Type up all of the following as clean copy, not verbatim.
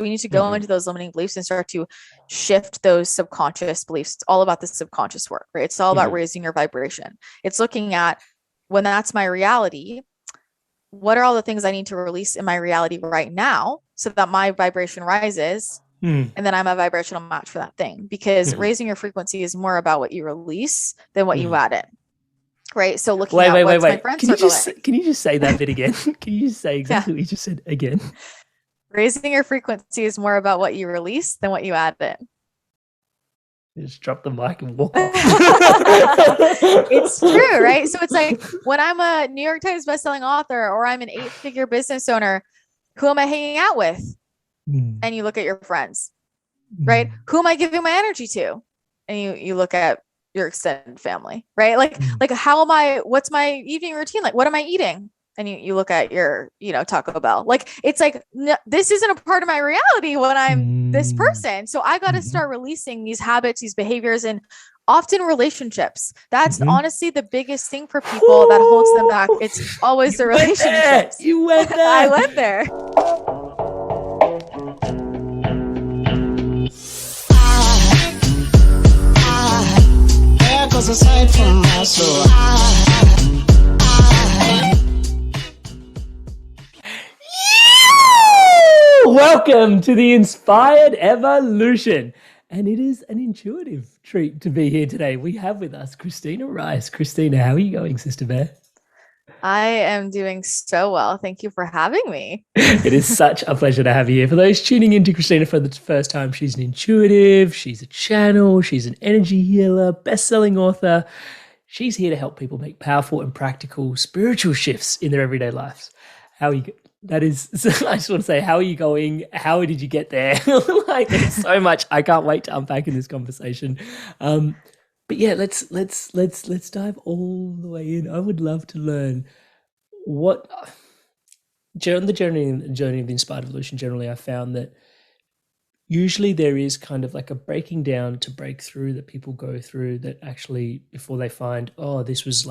we need to go into those limiting beliefs and start to shift those subconscious beliefs. It's all about the subconscious work, right? It's all about raising your vibration. It's looking at, when that's my reality, what are all the things I need to release in my reality right now so that my vibration rises, and then I'm a vibrational match for that thing? Because raising your frequency is more about what you release than what you add in. Right. So looking at what's my friend circle. Can you just say that bit again? Can you just say exactly what you just said again? Raising your frequency is more about what you release than what you add in. You just drop the mic and walk off. It's true, right? So it's like, when I'm a New York Times bestselling author, or I'm an 8-figure business owner, who am I hanging out with? And you look at your friends, right? Who am I giving my energy to? And you look at your extended family, right? Like what's my evening routine? Like, what am I eating? And you look at your, Taco Bell. Like, it's like, this isn't a part of my reality when I'm this person. So I got to start releasing these habits, these behaviors, and often relationships. That's honestly the biggest thing for people that holds them back. It's always the relationships. You went there. I went there. Aside from my soul. Welcome to the Inspired Evolution. And it is an intuitive treat to be here today. We have with us Christina Rice. Christina, how are you going, Sister Bear? I am doing so well. Thank you for having me. It is such a pleasure to have you here. For those tuning into Christina for the first time, she's an intuitive, she's a channel, she's an energy healer, best-selling author. She's here to help people make powerful and practical spiritual shifts in their everyday lives. How are you? I just want to say, how are you going? How did you get there? Like, there's so much. I can't wait to unpack in this conversation. But yeah, let's dive all the way in. I would love to learn what the journey of the Inspired Evolution. Generally, I found that usually there is kind of like a breaking down to break through that people go through, that actually before they find, this was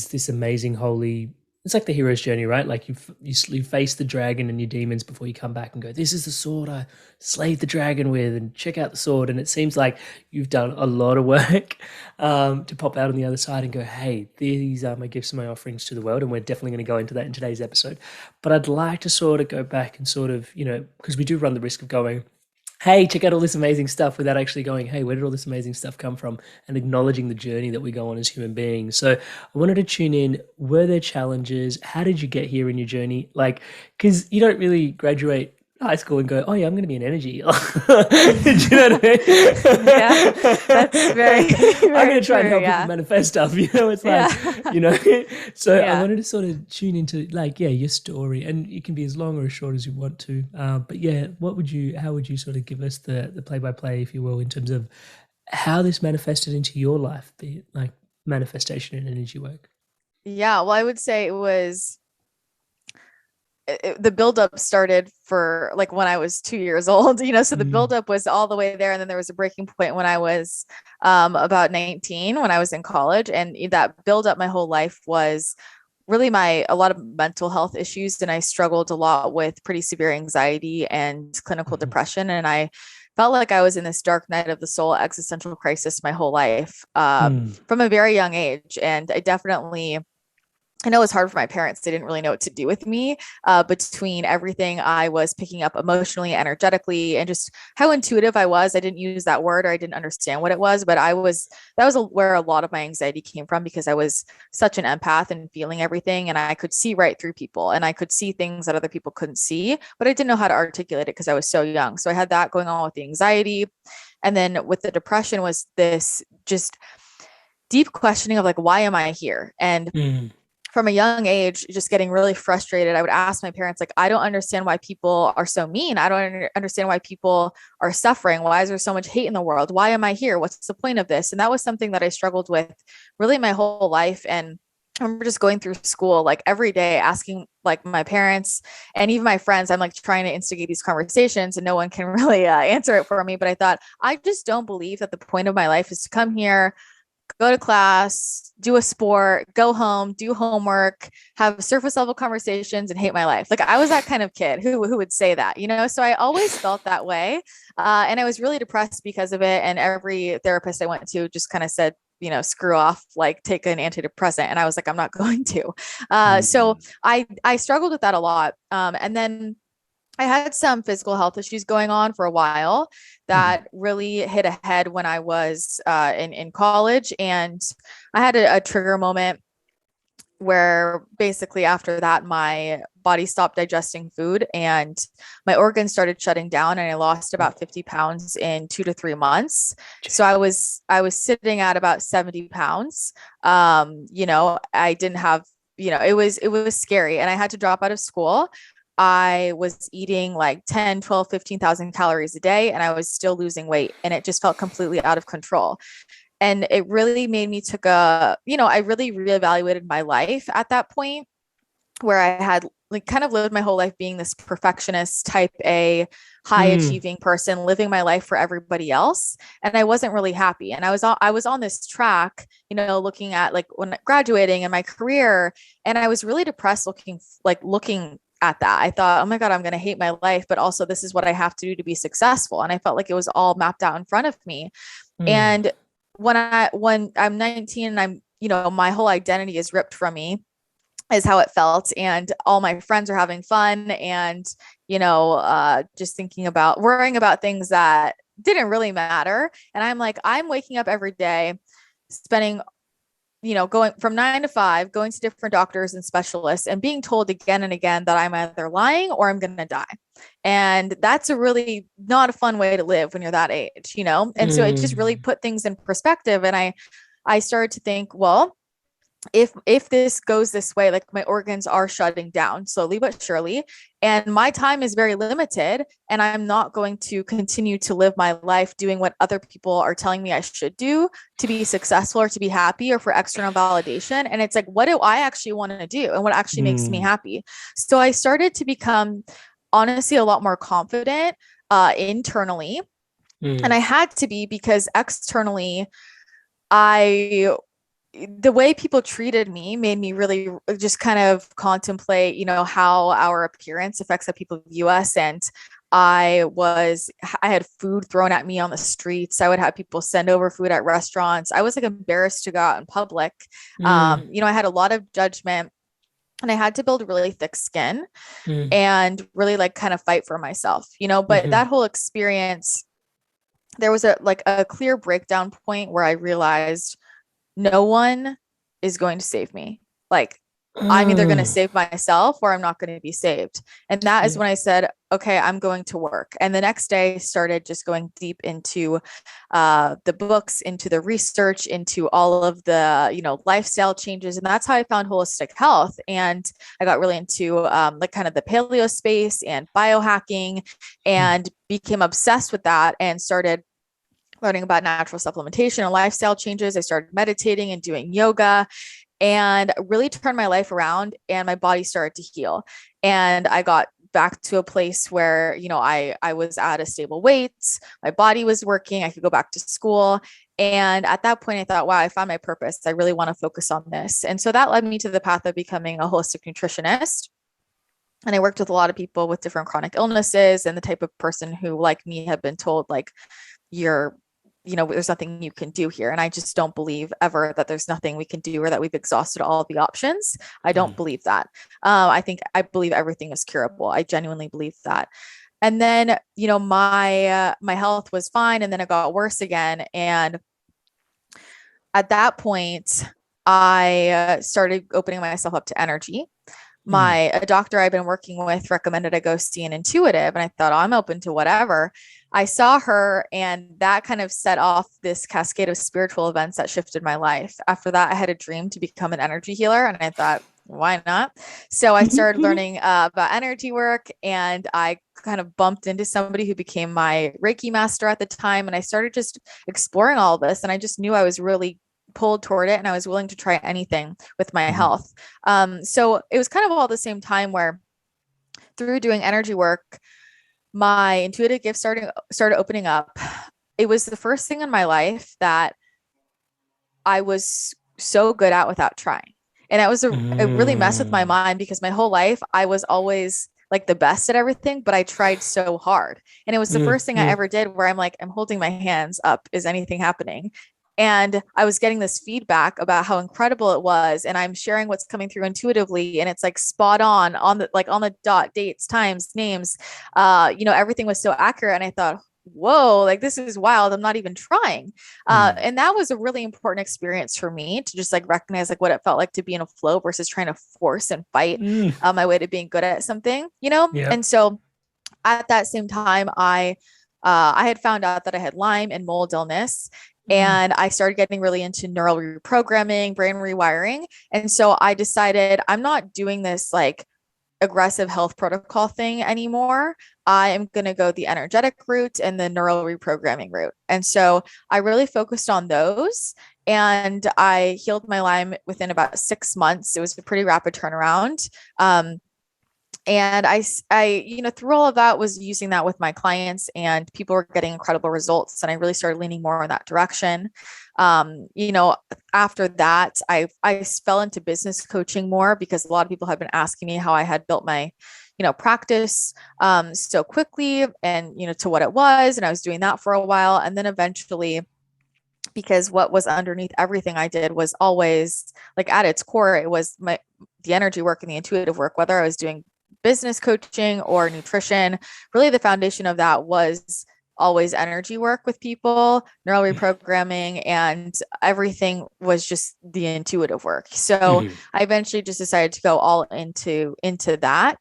this amazing holy. It's like the hero's journey, right? Like you face the dragon and your demons before you come back and go, this is the sword I slayed the dragon with, and check out the sword. And it seems like you've done a lot of work to pop out on the other side and go, hey, these are my gifts and my offerings to the world. And we're definitely going to go into that in today's episode. But I'd like to sort of go back and sort of, because we do run the risk of going, hey, check out all this amazing stuff, without actually going, hey, where did all this amazing stuff come from? And acknowledging the journey that we go on as human beings. So I wanted to tune in. Were there challenges? How did you get here in your journey? Like, because you don't really graduate high school and go, oh yeah, I'm going to be an energy healer. Do you know what I mean? Yeah, that's very I'm going to try and help people manifest stuff. It's like, so I wanted to sort of tune into your story, and it can be as long or as short as you want to. But yeah, how would you sort of give us the play-by-play, if you will, in terms of how this manifested into your life, be it like manifestation and energy work? Yeah, well, I would say it was, the buildup started for like when I was 2 years old, so the buildup was all the way there. And then there was a breaking point when I was about 19, when I was in college. And that buildup my whole life was really a lot of mental health issues. And I struggled a lot with pretty severe anxiety and clinical depression. And I felt like I was in this dark night of the soul, existential crisis my whole life from a very young age. And I know it was hard for my parents. They didn't really know what to do with me between everything I was picking up emotionally, energetically, and just how intuitive I was. I didn't use that word, or I didn't understand what it was, but that was where a lot of my anxiety came from, because I was such an empath and feeling everything, and I could see right through people, and I could see things that other people couldn't see, but I didn't know how to articulate it because I was so young. So I had that going on with the anxiety. And then with the depression was this just deep questioning of like, why am I here? And from a young age, just getting really frustrated. I would ask my parents, like, I don't understand why people are so mean. I don't understand why people are suffering. Why is there so much hate in the world? Why am I here? What's the point of this? And that was something that I struggled with really my whole life. And I remember just going through school, like every day, asking like my parents and even my friends, I'm like trying to instigate these conversations, and no one can really answer it for me. But I thought, I just don't believe that the point of my life is to come here, go to class, do a sport, go home, do homework, have surface level conversations, and hate my life. Like I was that kind of kid who would say that, you know? So I always felt that way. And I was really depressed because of it. And every therapist I went to just kind of said, you know, screw off, like take an antidepressant. And I was like, I'm not going to. So I struggled with that a lot. And then I had some physical health issues going on for a while that really hit a head when I was in college. And I had a trigger moment where basically after that, my body stopped digesting food and my organs started shutting down, and I lost about 50 pounds in 2 to 3 months. So I was sitting at about 70 pounds. You know, I didn't have, you know, it was scary, and I had to drop out of school. I was eating like 10, 12, 15,000 calories a day, and I was still losing weight, and it just felt completely out of control. And it really made me I really reevaluated my life at that point, where I had like kind of lived my whole life being this perfectionist type A, high achieving person, living my life for everybody else. And I wasn't really happy. And I was on this track, you know, looking at like when graduating and my career. And I was really depressed looking at that. I thought, oh my God, I'm going to hate my life, but also this is what I have to do to be successful. And I felt like it was all mapped out in front of me. And when I'm 19 and I'm, you know, my whole identity is ripped from me, is how it felt. And all my friends are having fun and, you know, just worrying about things that didn't really matter. And I'm like, I'm waking up every day, spending, you know, going from 9 to 5, going to different doctors and specialists and being told again and again that I'm either lying or I'm going to die. And that's a really not a fun way to live when you're that age, you know? And so it just really put things in perspective. And I started to think, well, if this goes this way, like my organs are shutting down slowly but surely, and my time is very limited, and I'm not going to continue to live my life doing what other people are telling me I should do to be successful or to be happy or for external validation. And it's like, what do I actually want to do and what actually makes me happy? So I started to become honestly a lot more confident internally. And I had to be, because externally the way people treated me made me really just kind of contemplate, you know, how our appearance affects how people view us. And I had food thrown at me on the streets. I would have people send over food at restaurants. I was like embarrassed to go out in public. You know, I had a lot of judgment, and I had to build really thick skin and really like kind of fight for myself, you know, but that whole experience, there was a clear breakdown point where I realized no one is going to save me. Like I'm either going to save myself or I'm not going to be saved. And that is when I said, okay, I'm going to work. And the next day started just going deep into the books, into the research, into all of the, you know, lifestyle changes. And that's how I found holistic health. And I got really into like kind of the paleo space and biohacking and became obsessed with that and started learning about natural supplementation and lifestyle changes. I started meditating and doing yoga and really turned my life around, and my body started to heal. And I got back to a place where, you know, I was at a stable weight. My body was working. I could go back to school. And at that point I thought, wow, I found my purpose. I really want to focus on this. And so that led me to the path of becoming a holistic nutritionist. And I worked with a lot of people with different chronic illnesses and the type of person who, like me, have been told like, you know, there's nothing you can do here. And I just don't believe ever that there's nothing we can do or that we've exhausted all the options. I don't believe that. I believe everything is curable. I genuinely believe that. And then, you know, my health was fine, and then it got worse again. And at that point, I started opening myself up to energy. A doctor I've been working with recommended I go see an intuitive, and I thought, oh, I'm open to whatever. I saw her, and that kind of set off this cascade of spiritual events that shifted my life. After that, I had a dream to become an energy healer, and I thought, why not? So I started learning about energy work, and I kind of bumped into somebody who became my Reiki master at the time. And I started just exploring all of this, and I just knew I was really pulled toward it, and I was willing to try anything with my health. So it was kind of all the same time where, through doing energy work, my intuitive gifts started opening up. It was the first thing in my life that I was so good at without trying. And it really messed with my mind, because my whole life I was always like the best at everything, but I tried so hard. And it was the first thing I ever did where I'm like, I'm holding my hands up. Is anything happening? And I was getting this feedback about how incredible it was. And I'm sharing what's coming through intuitively. And it's like spot on the dot, dates, times, names. Everything was so accurate. And I thought, whoa, like this is wild. I'm not even trying. And that was a really important experience for me to just like recognize like what it felt like to be in a flow versus trying to force and fight my way to being good at something, Yeah. And so at that same time, I had found out that I had Lyme and mold illness. And I started getting really into neural reprogramming, brain rewiring. And so I decided I'm not doing this like aggressive health protocol thing anymore. I am going to go the energetic route and the neural reprogramming route. And so I really focused on those, and I healed my Lyme within about 6 months. It was a pretty rapid turnaround. And I, through all of that, was using that with my clients, and people were getting incredible results. And I really started leaning more in that direction. After that, I fell into business coaching more, because a lot of people had been asking me how I had built my, practice so quickly, and, to what it was. And I was doing that for a while. And then eventually, because what was underneath everything I did was always like at its core, it was the energy work and the intuitive work, whether I was doing business coaching or nutrition. Really, the foundation of that was always energy work with people, neural reprogramming, and everything was just the intuitive work. So I eventually just decided to go all into that.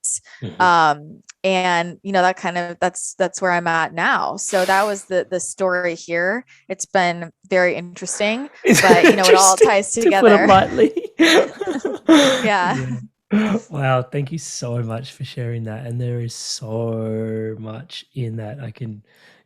And that's where I'm at now. So that was the story here. It's been very interesting, but it all ties together. To put it lightly. Yeah. Wow, thank you so much for sharing that. And there is so much in that.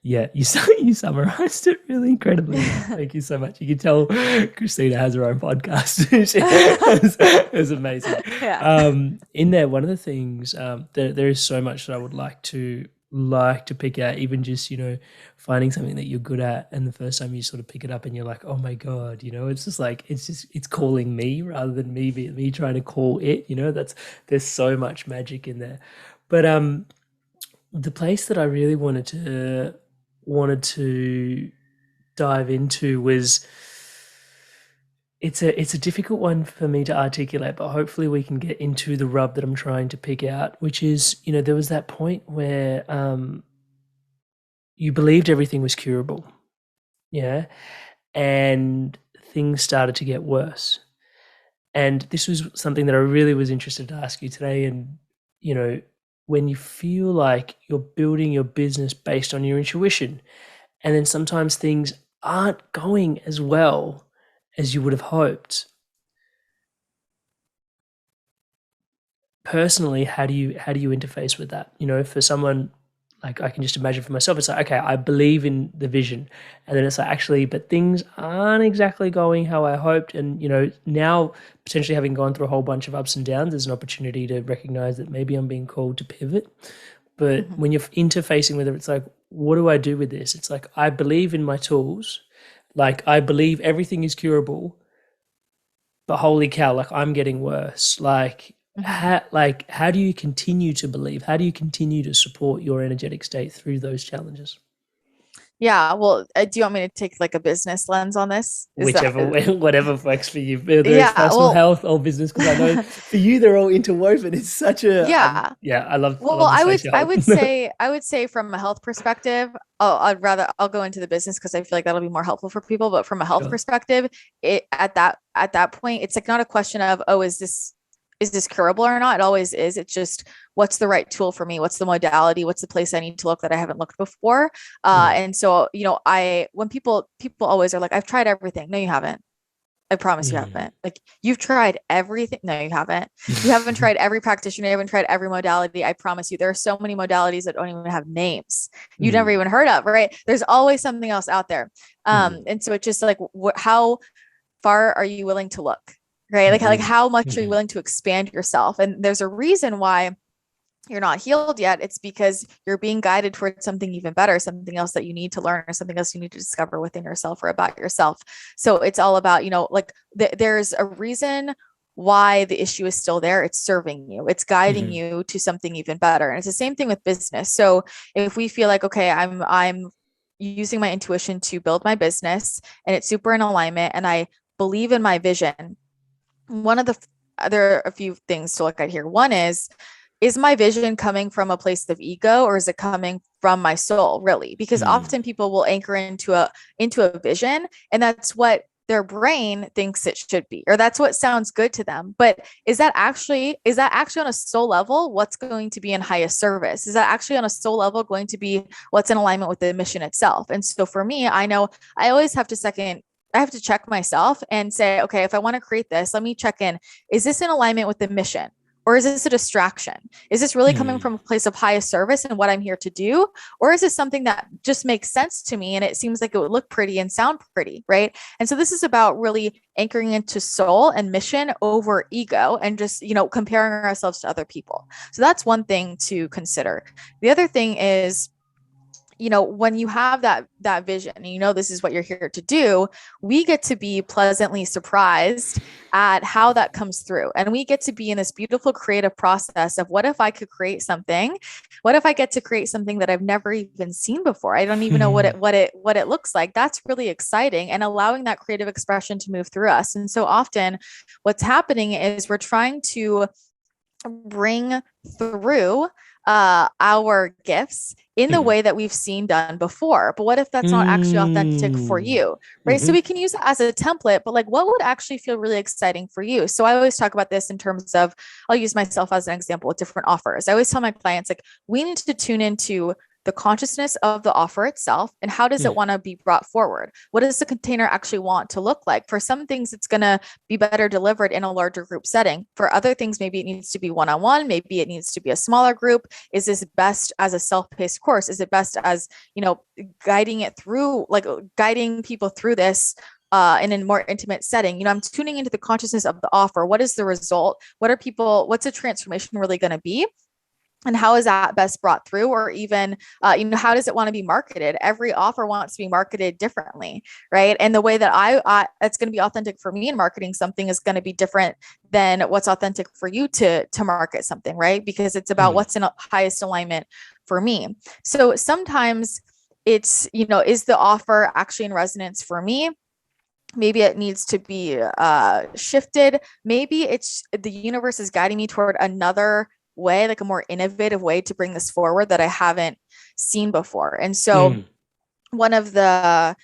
You summarized it really incredibly well. Thank you so much. You can tell Christina has her own podcast. It was amazing. Yeah. In there, one of the things, there is so much that I would like to pick out, even just, finding something that you're good at, and the first time you sort of pick it up and you're like, oh my God, it's just like, it's calling me rather than me trying to call it, there's so much magic in there. But the place that I really wanted to dive into was, it's a difficult one for me to articulate, but hopefully we can get into the rub that I'm trying to pick out, which is, there was that point where you believed everything was curable, and things started to get worse. And this was something that I really was interested to ask you today. And, when you feel like you're building your business based on your intuition, and then sometimes things aren't going as well as you would have hoped. Personally, how do you interface with that? For someone, like, I can just imagine for myself, it's like, okay, I believe in the vision, and then it's like, actually, but things aren't exactly going how I hoped. And, now potentially having gone through a whole bunch of ups and downs, there's an opportunity to recognize that maybe I'm being called to pivot. But when you're interfacing with it, it's like, what do I do with this? It's like, I believe in my tools. Like, I believe everything is curable, but holy cow, like, I'm getting worse. Like, how do you continue to believe? How do you continue to support your energetic state through those challenges? Yeah. Well, do you want me to take like a business lens on this? Whatever works for you, whether it's personal health or business, because I know for you they're all interwoven. It's such a I love. Well, I would say from a health perspective, I'll go into the business because I feel like that'll be more helpful for people. But from a health perspective, at that point, it's like not a question of, oh, is this curable or not? It always is. It's just, what's the right tool for me? What's the modality? What's the place I need to look that I haven't looked before? And so, when people always are like, I've tried everything. No, you haven't. I promise you haven't. Like, you've tried everything. No, you haven't. You haven't tried every practitioner. You haven't tried every modality. I promise you, there are so many modalities that don't even have names you never even heard of, right? There's always something else out there. And so it's just like, how far are you willing to look? Right. Like how much are you willing to expand yourself? And there's a reason why you're not healed yet, it's because you're being guided towards something even better, something else that you need to learn, or something else you need to discover within yourself or about yourself. So it's all about, like there's a reason why the issue is still there. It's serving you, it's guiding you to something even better. And it's the same thing with business. So if we feel like, okay, I'm using my intuition to build my business and it's super in alignment and I believe in my vision, one of the there are a few things to look at here. One is my vision coming from a place of ego, or is it coming from my soul, really? Because often people will anchor into a vision, and that's what their brain thinks it should be, or that's what sounds good to them. But is that actually on a soul level what's going to be in highest service? Is that actually on a soul level going to be what's in alignment with the mission itself? And so for me, I know I always have to check myself and say, okay, if I want to create this, let me check in. Is this in alignment with the mission? Or is this a distraction? Is this really coming from a place of highest service and what I'm here to do? Or is this something that just makes sense to me and it seems like it would look pretty and sound pretty, right? And so this is about really anchoring into soul and mission over ego, and just, comparing ourselves to other people. So that's one thing to consider. The other thing is, when you have that vision and this is what you're here to do, we get to be pleasantly surprised at how that comes through. And we get to be in this beautiful creative process of, what if I could create something? What if I get to create something that I've never even seen before? I don't even know what it looks like. That's really exciting, and allowing that creative expression to move through us. And so often what's happening is we're trying to bring through our gifts in the way that we've seen done before. But what if that's not actually authentic for you, right? So we can use it as a template, but like, what would actually feel really exciting for you? So I always talk about this in terms of, I'll use myself as an example with different offers. I always tell my clients, like, we need to tune into the consciousness of the offer itself, and how does it want to be brought forward? What does the container actually want to look like? For some things, it's going to be better delivered in a larger group setting. For other things, maybe it needs to be one-on-one. Maybe it needs to be a smaller group. Is this best as a self-paced course? Is it best as, guiding people through this in a more intimate setting? I'm tuning into the consciousness of the offer. What is the result? What's a transformation really going to be? And how is that best brought through? Or even, how does it want to be marketed? Every offer wants to be marketed differently, right? And the way that it's going to be authentic for me in marketing something is going to be different than what's authentic for you to market something, right? Because it's about what's in highest alignment for me. So sometimes it's, is the offer actually in resonance for me? Maybe it needs to be shifted. Maybe it's the universe is guiding me toward another way, like a more innovative way to bring this forward that I haven't seen before. And so one of the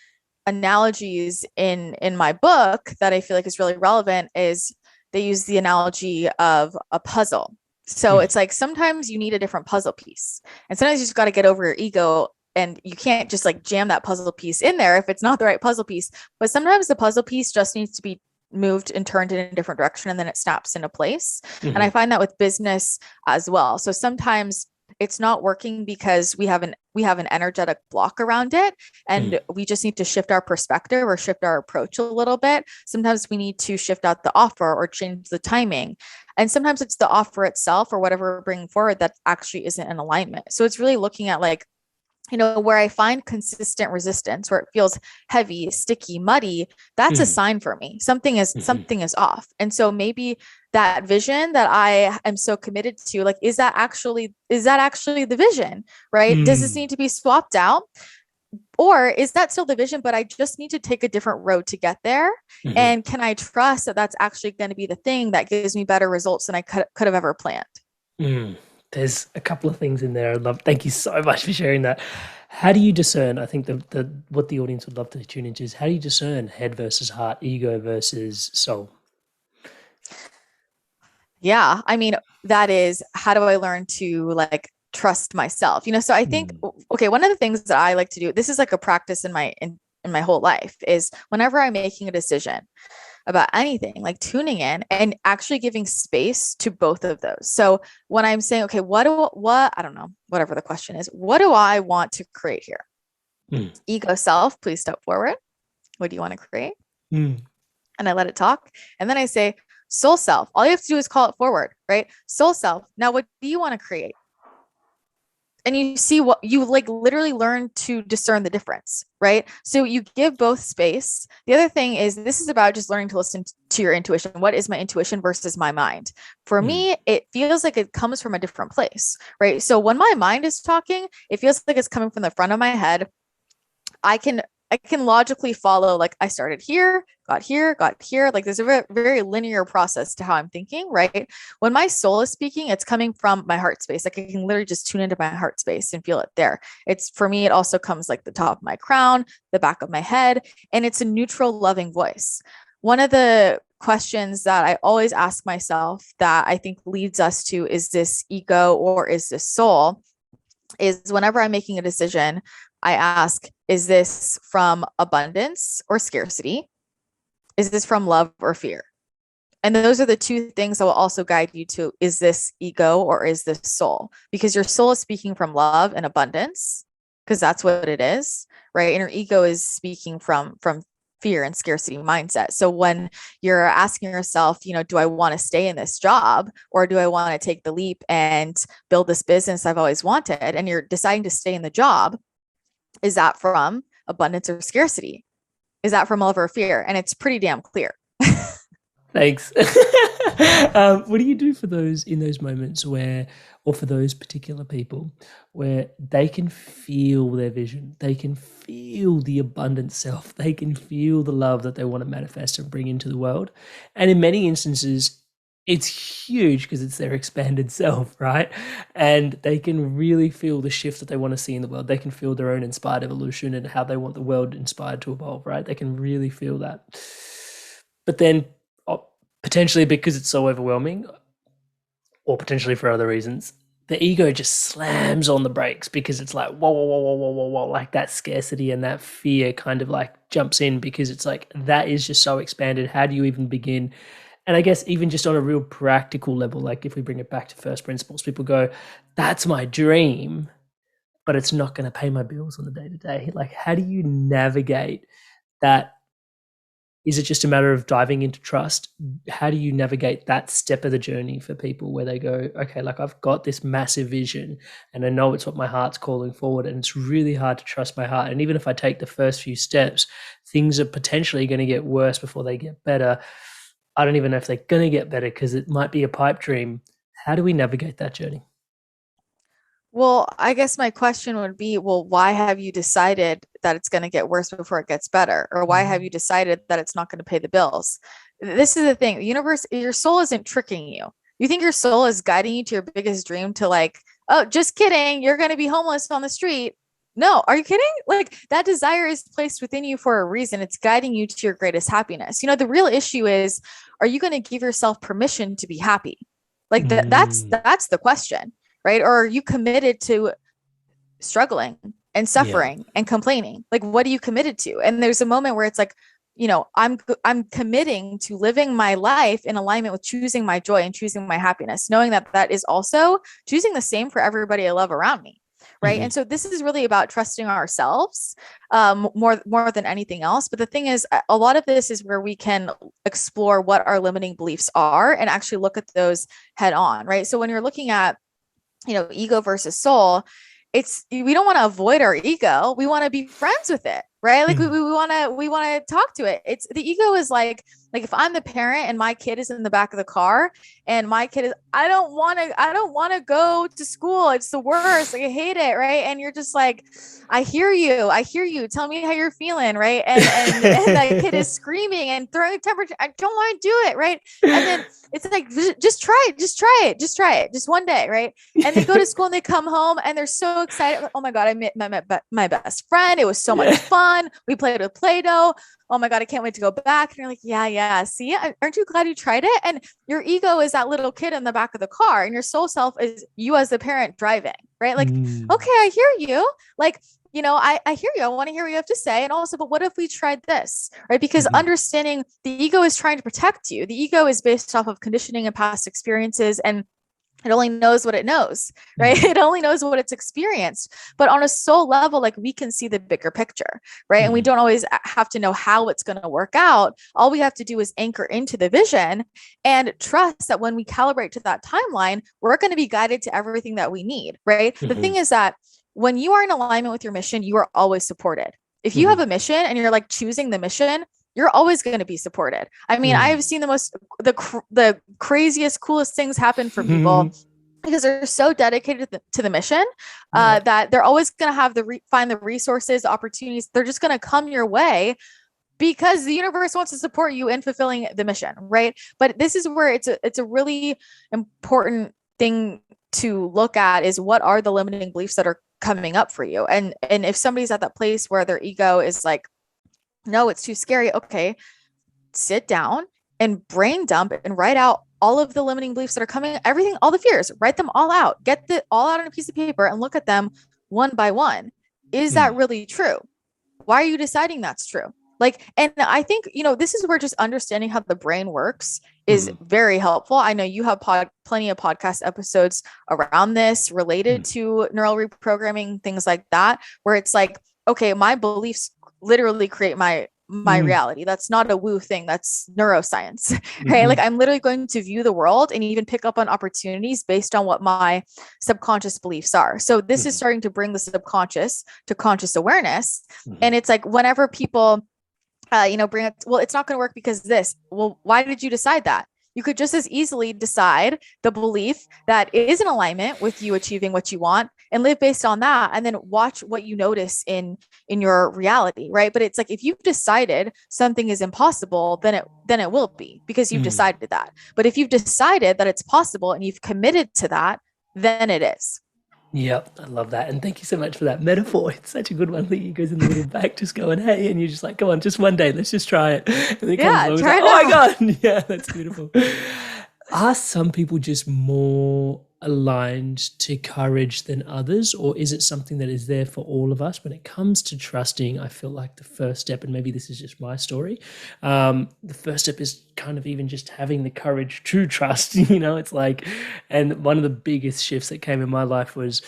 analogies in my book that I feel like is really relevant is they use the analogy of a puzzle. So it's like, sometimes you need a different puzzle piece, and sometimes you just got to get over your ego, and you can't just like jam that puzzle piece in there if it's not the right puzzle piece. But sometimes the puzzle piece just needs to be moved and turned in a different direction, and then it snaps into place. And I find that with business as well. So sometimes it's not working because we have an energetic block around it, and we just need to shift our perspective or shift our approach a little bit. Sometimes we need to shift out the offer or change the timing. And sometimes it's the offer itself or whatever we're bringing forward that actually isn't in alignment. So it's really looking at like, where I find consistent resistance, where it feels heavy, sticky, muddy, that's a sign for me. Something is off. And so maybe that vision that I am so committed to, like, is that actually the vision, right? Does this need to be swapped out? Or is that still the vision, but I just need to take a different road to get there? And can I trust that that's actually going to be the thing that gives me better results than I could have ever planned? There's a couple of things in there. Thank you so much for sharing that. How do you discern? I think what the audience would love to tune into is, how do you discern head versus heart, ego versus soul? Yeah. I mean, that is, how do I learn to like trust myself? So I think, okay, one of the things that I like to do, this is like a practice in my whole life, is whenever I'm making a decision about anything, like tuning in and actually giving space to both of those. So when I'm saying, okay, I don't know, whatever the question is, what do I want to create here? Ego self, please step forward. What do you want to create? And I let it talk. And then I say, soul self, all you have to do is call it forward, right? Soul self, now what do you want to create? and you see what you like, literally learn to discern the difference, right? So you give both space. The other thing is, this is about just learning to listen to your intuition. What is my intuition versus my mind? For me, it feels like it comes from a different place, right? So when my mind is talking, it feels like it's coming from the front of my head. I can logically follow, like, I started here, got here, got here. Like, there's a very, very linear process to how I'm thinking, right? When my soul is speaking, it's coming from my heart space. Like, I can literally just tune into my heart space and feel it there. It's, for me, it also comes like the top of my crown, the back of my head, and it's a neutral, loving voice. One of the questions that I always ask myself that I think leads us to, is this ego or is this soul? Is whenever I'm making a decision, I ask, is this from abundance or scarcity? Is this from love or fear? And those are the two things that will also guide you to, is this ego or is this soul? Because your soul is speaking from love and abundance, because that's what it is, right? And your ego is speaking from fear and scarcity mindset. So when you're asking yourself, do I want to stay in this job, or do I want to take the leap and build this business I've always wanted? And you're deciding to stay in the job. Is that from abundance or scarcity? Is that from love or fear? And it's pretty damn clear. Thanks. What do you do for those, in those moments where, or for those particular people where they can feel their vision, they can feel the abundant self, they can feel the love that they want to manifest and bring into the world? And in many instances, it's huge because it's their expanded self, right? And they can really feel the shift that they want to see in the world. They can feel their own inspired evolution and how they want the world inspired to evolve, right? They can really feel that. But then potentially because it's so overwhelming, or potentially for other reasons, the ego just slams on the brakes because it's like, whoa, whoa, whoa, whoa, whoa, whoa, whoa, like that scarcity and that fear kind of like jumps in, because it's like, that is just so expanded. How do you even begin? And I guess even just on a real practical level, like if we bring it back to first principles, people go, that's my dream, but it's not going to pay my bills on the day to day. Like, how do you navigate that? Is it just a matter of diving into trust? How do you navigate that step of the journey for people where they go, okay, like I've got this massive vision and I know it's what my heart's calling forward, and it's really hard to trust my heart. And even if I take the first few steps, things are potentially going to get worse before they get better. I don't even know if they're going to get better because it might be a pipe dream. How do we navigate that journey? Well, I guess my question would be, well, why have you decided that it's going to get worse before it gets better? Or why have you decided that it's not going to pay the bills? This is the thing. The universe, your soul isn't tricking you. You think your soul is guiding you to your biggest dream, to like, oh, just kidding, you're going to be homeless on the street. No, are you kidding? Like, that desire is placed within you for a reason. It's guiding you to your greatest happiness. The real issue is, are you going to give yourself permission to be happy? Like that's the question. Right? Or are you committed to struggling and suffering and complaining? Like, what are you committed to? And there's a moment where it's like, I'm committing to living my life in alignment with choosing my joy and choosing my happiness, knowing that that is also choosing the same for everybody I love around me. Right. Mm-hmm. And so this is really about trusting ourselves more than anything else. But the thing is, a lot of this is where we can explore what our limiting beliefs are and actually look at those head on. Right. So when you're looking at ego versus soul, we don't want to avoid our ego. We want to be friends with it, right? Like we want to talk to it. It's the ego is like if I'm the parent and my kid is in the back of the car and my kid is, I don't want to go to school. It's the worst. Like, I hate it. Right. And you're just like, I hear you. Tell me how you're feeling. Right. And that kid is screaming and throwing a temperature. I don't want to do it. Right. And then it's like, just try it. Just one day. Right. And they go to school and they come home and they're so excited. Oh my God, I met my best friend. It was so much fun. We played with Play-Doh. Oh my God, I can't wait to go back. And you're like, yeah. See, aren't you glad you tried it? And your ego is that little kid in the back of the car, and your soul self is you as the parent driving, right? Like, okay, I hear you. Like, I hear you. I want to hear what you have to say. And also, but what if we tried this, right? Because understanding the ego is trying to protect you. The ego is based off of conditioning and past experiences. And It only knows what it knows, right? It only knows what it's experienced. But on a soul level, like we can see the bigger picture, right? And we don't always have to know how it's going to work out. All we have to do is anchor into the vision and trust that when we calibrate to that timeline, we're going to be guided to everything that we need, right? The thing is that when you are in alignment with your mission, you are always supported. If you have a mission and you're like choosing the mission, you're always going to be supported. I mean, I have seen the craziest, coolest things happen for people because they're so dedicated to the mission that they're always going to have find the resources, opportunities. They're just going to come your way because the universe wants to support you in fulfilling the mission, right? But this is where it's a really important thing to look at is what are the limiting beliefs that are coming up for you. And if somebody's at that place where their ego is like, no, it's too scary. Okay, sit down and brain dump and write out all of the limiting beliefs that are coming, everything, all the fears, write them all out, get it all out on a piece of paper and look at them one by one. Is that really true? Why are you deciding that's true? Like, and I think, this is where just understanding how the brain works is very helpful. I know you have plenty of podcast episodes around this related to neural reprogramming, things like that, where it's like, okay, my beliefs literally create my reality. That's not a woo thing. That's neuroscience, right? Like I'm literally going to view the world and even pick up on opportunities based on what my subconscious beliefs are. So this is starting to bring the subconscious to conscious awareness. And it's like, whenever people, bring up, well, it's not going to work because this, well, why did you decide that? You could just as easily decide the belief that is in alignment with you achieving what you want and live based on that, and then watch what you notice in your reality, right? But it's like, if you've decided something is impossible, then it will be, because you've decided that. But if you've decided that it's possible and you've committed to that, then it is. Yep, I love that. And thank you so much for that metaphor. It's such a good one. That you goes in the little back just going, hey, and you're just like, come on, just one day, let's just try it. And then it comes along, like, oh my God. Yeah, that's beautiful. Are some people just more aligned to courage than others, or is it something that is there for all of us? When it comes to trusting, I feel like the first step, and maybe this is just my story, the first step is kind of even just having the courage to trust, it's like, and one of the biggest shifts that came in my life was,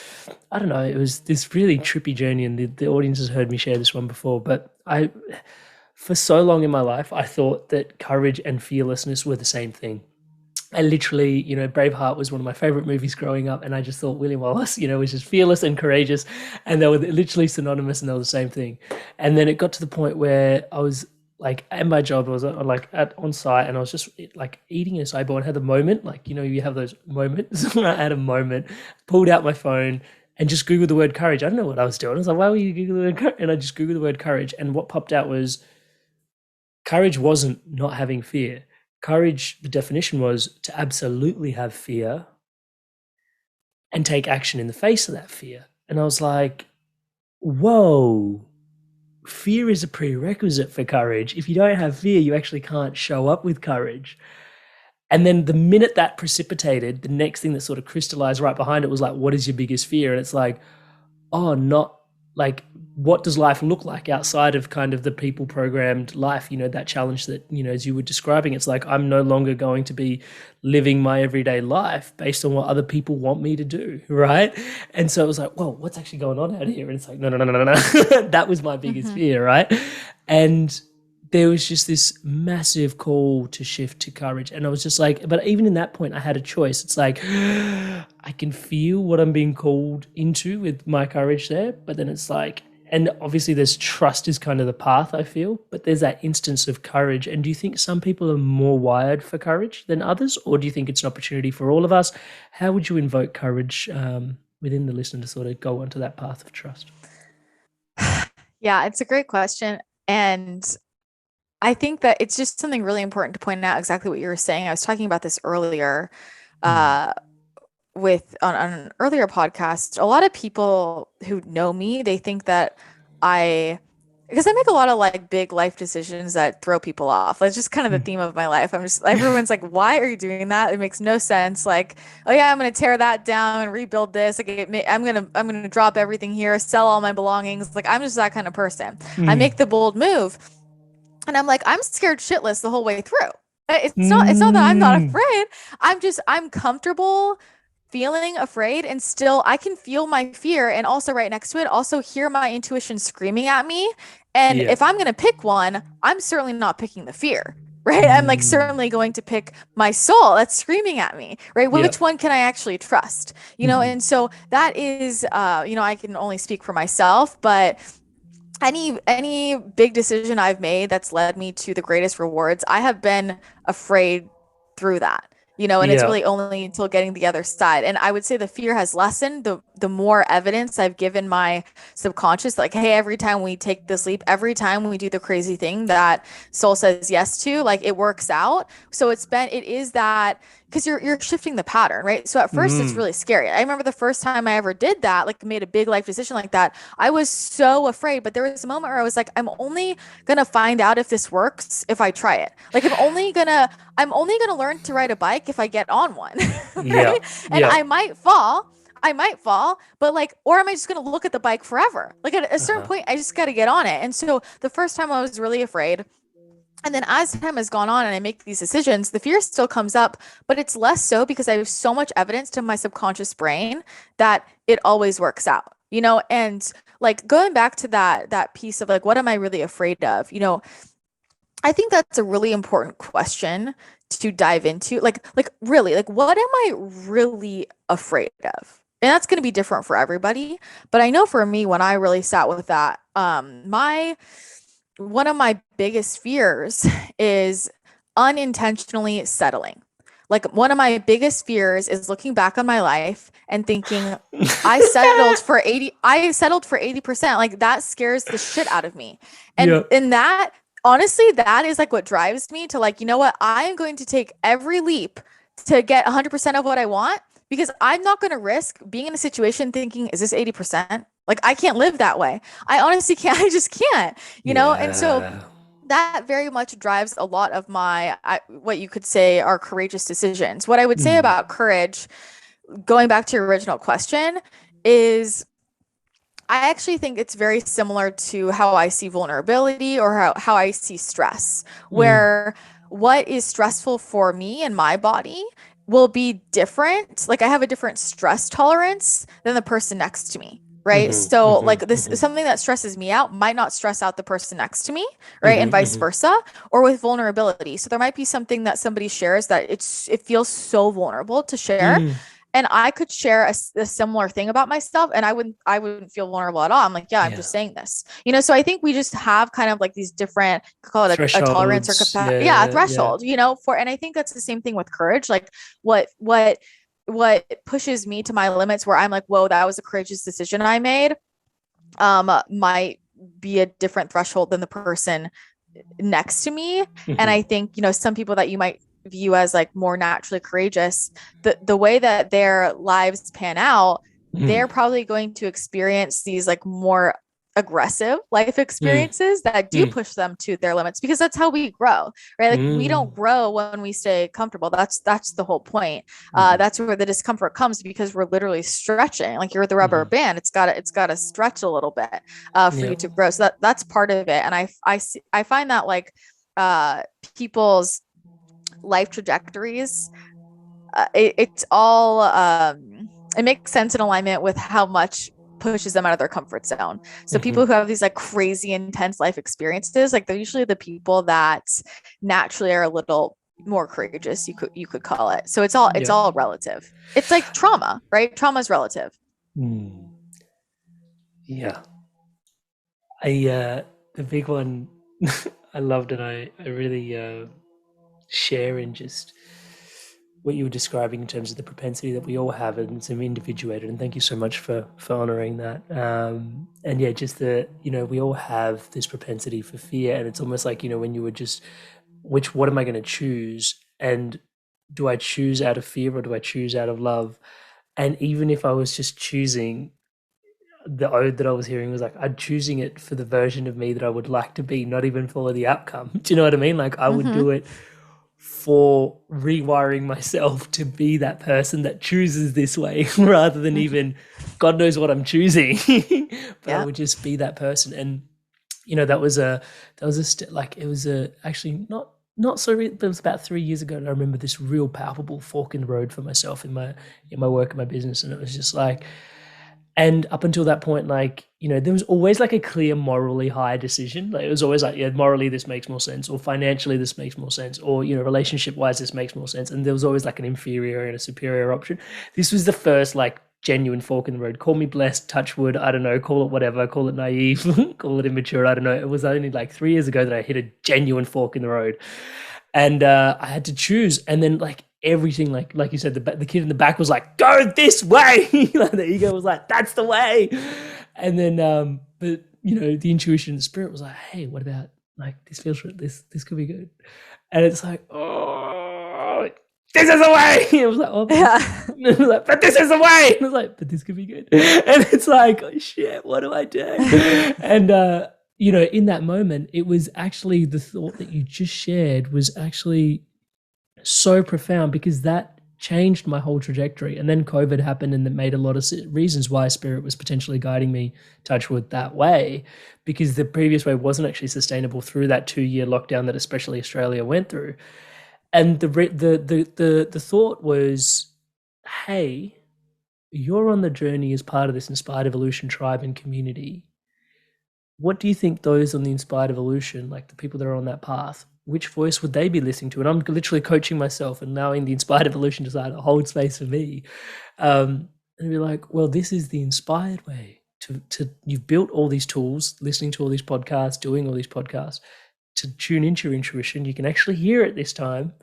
I don't know, it was this really trippy journey, and the audience has heard me share this one before, but for so long in my life, I thought that courage and fearlessness were the same thing. I literally, Braveheart was one of my favorite movies growing up, and I just thought William Wallace, was just fearless and courageous, and they were literally synonymous, and they were the same thing. And then it got to the point where I was like, at my job, I was on site, and I was just like eating a acai bowl and had a moment, like, you have those moments. I had a moment, pulled out my phone and just Googled the word courage. I don't know what I was doing. I was like, why would you Google the word courage? And I just Googled the word courage, and what popped out was courage wasn't not having fear. Courage, the definition was to absolutely have fear and take action in the face of that fear. And I was like, whoa, fear is a prerequisite for courage. If you don't have fear, you actually can't show up with courage. And then the minute that precipitated, the next thing that sort of crystallized right behind it was like, what is your biggest fear? And it's like, oh, not like, what does life look like outside of kind of the people programmed life, that challenge that, as you were describing, it's like, I'm no longer going to be living my everyday life based on what other people want me to do. Right. And so it was like, whoa, what's actually going on out here? And it's like, no. That was my biggest fear. Right. And there was just this massive call to shift to courage. And I was just like, but even in that point, I had a choice. It's like, I can feel what I'm being called into with my courage there. But then it's like, and obviously there's trust is kind of the path, I feel, but there's that instance of courage. And do you think some people are more wired for courage than others? Or do you think it's an opportunity for all of us? How would you invoke courage within the listener to sort of go onto that path of trust? Yeah, it's a great question. And I think that it's just something really important to point out exactly what you were saying. I was talking about this earlier with on an earlier podcast. A lot of people who know me, they think that because I make a lot of like big life decisions that throw people off. That's just kind of the theme of my life. Everyone's like, why are you doing that? It makes no sense. Like, oh yeah, I'm going to tear that down and rebuild this. Like, I'm going to drop everything here, sell all my belongings. Like, I'm just that kind of person. I make the bold move. And I'm like, I'm scared shitless the whole way through. It's not that I'm not afraid. I'm comfortable feeling afraid and still I can feel my fear and also right next to it also hear my intuition screaming at me. And Yeah. if I'm going to pick one, I'm certainly not picking the fear. Right. I'm like Mm. certainly going to pick my soul that's screaming at me. Right. Yeah. Which one can I actually trust? And so that is, I can only speak for myself, but any big decision I've made that's led me to the greatest rewards, I have been afraid through that. And it's Yeah. really only until getting the other side. And I would say the fear has lessened the more evidence I've given my subconscious, like, hey, every time we take this leap, every time we do the crazy thing that soul says yes to, like it works out. So it is that because you're shifting the pattern, right? So at first it's Mm. really scary. I remember the first time I ever did that, like made a big life decision like that, I was so afraid, but there was a moment where I was like, I'm only gonna find out if this works if I try it. Like I'm only gonna learn to ride a bike if I get on one, Yeah. right? And Yeah. I might fall, but like, or am I just going to look at the bike forever? Like at a certain Uh-huh. point, I just got to get on it. And so the first time I was really afraid. And then as time has gone on and I make these decisions, the fear still comes up, but it's less so because I have so much evidence to my subconscious brain that it always works out, and like going back to that piece of like, what am I really afraid of? I think that's a really important question to dive into. Like really, like what am I really afraid of? And that's going to be different for everybody. But I know for me, when I really sat with that, my one of my biggest fears is unintentionally settling. Like one of my biggest fears is looking back on my life and thinking I settled for 80%. Like that scares the shit out of me. And Yeah. in that honestly, that is like what drives me to like, you know what? I am going to take every leap to get 100% of what I want because I'm not going to risk being in a situation thinking, is this 80%? Like I can't live that way. I honestly can't. I just can't. And so Yeah. that very much drives a lot of what you could say are courageous decisions. What I would say Mm. about courage, going back to your original question, is I actually think it's very similar to how I see vulnerability or how I see stress, Mm. where what is stressful for me and my body will be different. Like I have a different stress tolerance than the person next to me. Right. Mm-hmm. So Mm-hmm. like this Mm-hmm. something that stresses me out might not stress out the person next to me, right? And Mm-hmm. vice Mm-hmm. versa, or with vulnerability. So there might be something that somebody shares that it feels so vulnerable to share, Mm. and I could share a similar thing about myself and I wouldn't feel vulnerable at all. I'm like, yeah, I'm Yeah. just saying this. So I think we just have kind of like these different, call it a tolerance or Thresholds. capacity, yeah, a Yeah. Yeah. threshold, and I think that's the same thing with courage. Like what pushes me to my limits where I'm like, whoa, that was a courageous decision I made, might be a different threshold than the person next to me. And Mm-hmm. I think, some people that you might view as like more naturally courageous, the way that their lives pan out, Mm. they're probably going to experience these like more aggressive life Mm. experiences that do Mm. push them to their limits because that's how we grow, right? Like we Mm. don't grow when we stay comfortable. That's the whole point. Mm-hmm. That's where the discomfort comes because we're literally stretching. Like you're the rubber Mm-hmm. band. It's got to stretch a little bit for Yeah. you to grow. So that's part of it. And I find that like people's life trajectories, it's all it makes sense in alignment with how much pushes them out of their comfort zone. So Mm-hmm. people who have these like crazy intense life experiences, like they're usually the people that naturally are a little more courageous, you could call it. So it's Yeah. all relative. It's like trauma, right? Trauma is relative. Mm. Yeah. The big one I loved, and I really share in just what you were describing in terms of the propensity that we all have, and it's individuated. And thank you so much for honoring that. And yeah, just we all have this propensity for fear, and it's almost like when you were just, what am I going to choose, and do I choose out of fear or do I choose out of love? And even if I was just choosing, the ode that I was hearing was like, I'm choosing it for the version of me that I would like to be, not even for the outcome. Do you know what I mean? Like I would Mm-hmm. do it for rewiring myself to be that person that chooses this way rather than Mm-hmm. even God knows what I'm choosing. But I Yeah. would just be that person. And that was like it was a actually not so it was about 3 years ago, and I remember this real palpable fork in the road for myself in my work and my business, and it was just like, and up until that point, like, there was always like a clear morally high decision. Like it was always like, yeah, morally this makes more sense, or financially this makes more sense, or relationship wise this makes more sense, and there was always like an inferior and a superior option. This was the first like genuine fork in the road. Call me blessed, touch wood, I don't know, call it whatever, call it naive, call it immature, I don't know. It was only like 3 years ago that I hit a genuine fork in the road, and I had to choose. And then like everything, like you said, the kid in the back was like, go this way. Like, the ego was like, that's the way. And then but the intuition and the spirit was like, hey, what about, like, this feels, this could be good. And it's like, oh, this is the way. It was like, oh, yeah. It was like, but this is the way. And I was like, but this could be good. And it's like, oh shit, what do I do? And in that moment, it was actually the thought that you just shared was actually so profound, because that changed my whole trajectory. And then COVID happened, and that made a lot of reasons why spirit was potentially guiding me, touch wood, that way, because the previous way wasn't actually sustainable through that 2-year lockdown that especially Australia went through. And the thought was, hey, you're on the journey as part of this Inspired Evolution tribe and community. What do you think those on the Inspired Evolution, like the people that are on that path, which voice would they be listening to? And I'm literally coaching myself and allowing the Inspired Evolution to hold space for me. And be like, well, this is the inspired way to you've built all these tools, listening to all these podcasts, doing all these podcasts, to tune into your intuition. You can actually hear it this time.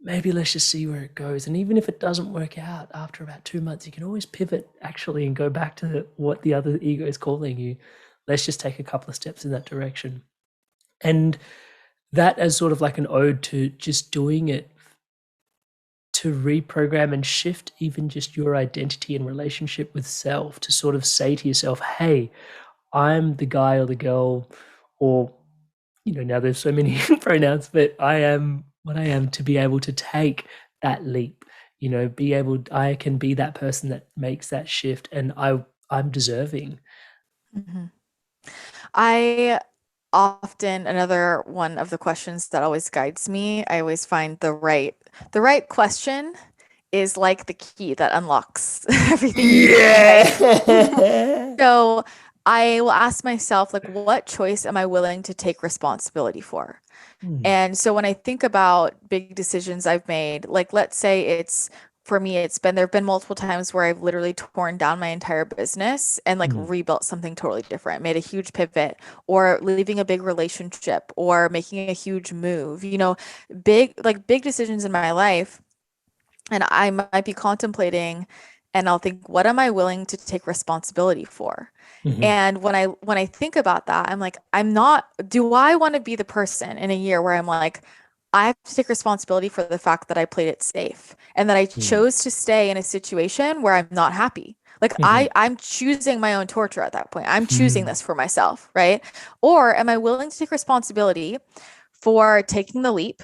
Maybe let's just see where it goes. And even if it doesn't work out after about 2 months, you can always pivot actually and go back to what the other ego is calling you. Let's just take a couple of steps in that direction. And that as sort of like an ode to just doing it, to reprogram and shift even just your identity and relationship with self, to sort of say to yourself, hey, I'm the guy or the girl, or, now there's so many pronouns, but I am what I am, to be able to take that leap, I can be that person that makes that shift, and I'm deserving. Mm-hmm. I often, another one of the questions that always guides me, I always find the right question is like the key that unlocks everything. Yeah. So I will ask myself, like, what choice am I willing to take responsibility for? And so when I think about big decisions I've made, like, let's say for me, there've been multiple times where I've literally torn down my entire business and like rebuilt something totally different, made a huge pivot, or leaving a big relationship, or making a huge move, big decisions in my life. And I might be contemplating, and I'll think, what am I willing to take responsibility for? Mm-hmm. And when I think about that, I'm like, do I want to be the person in a year where I'm like, I have to take responsibility for the fact that I played it safe and that I chose to stay in a situation where I'm not happy. Like I'm choosing my own torture at that point. I'm choosing this for myself, right? Or am I willing to take responsibility for taking the leap,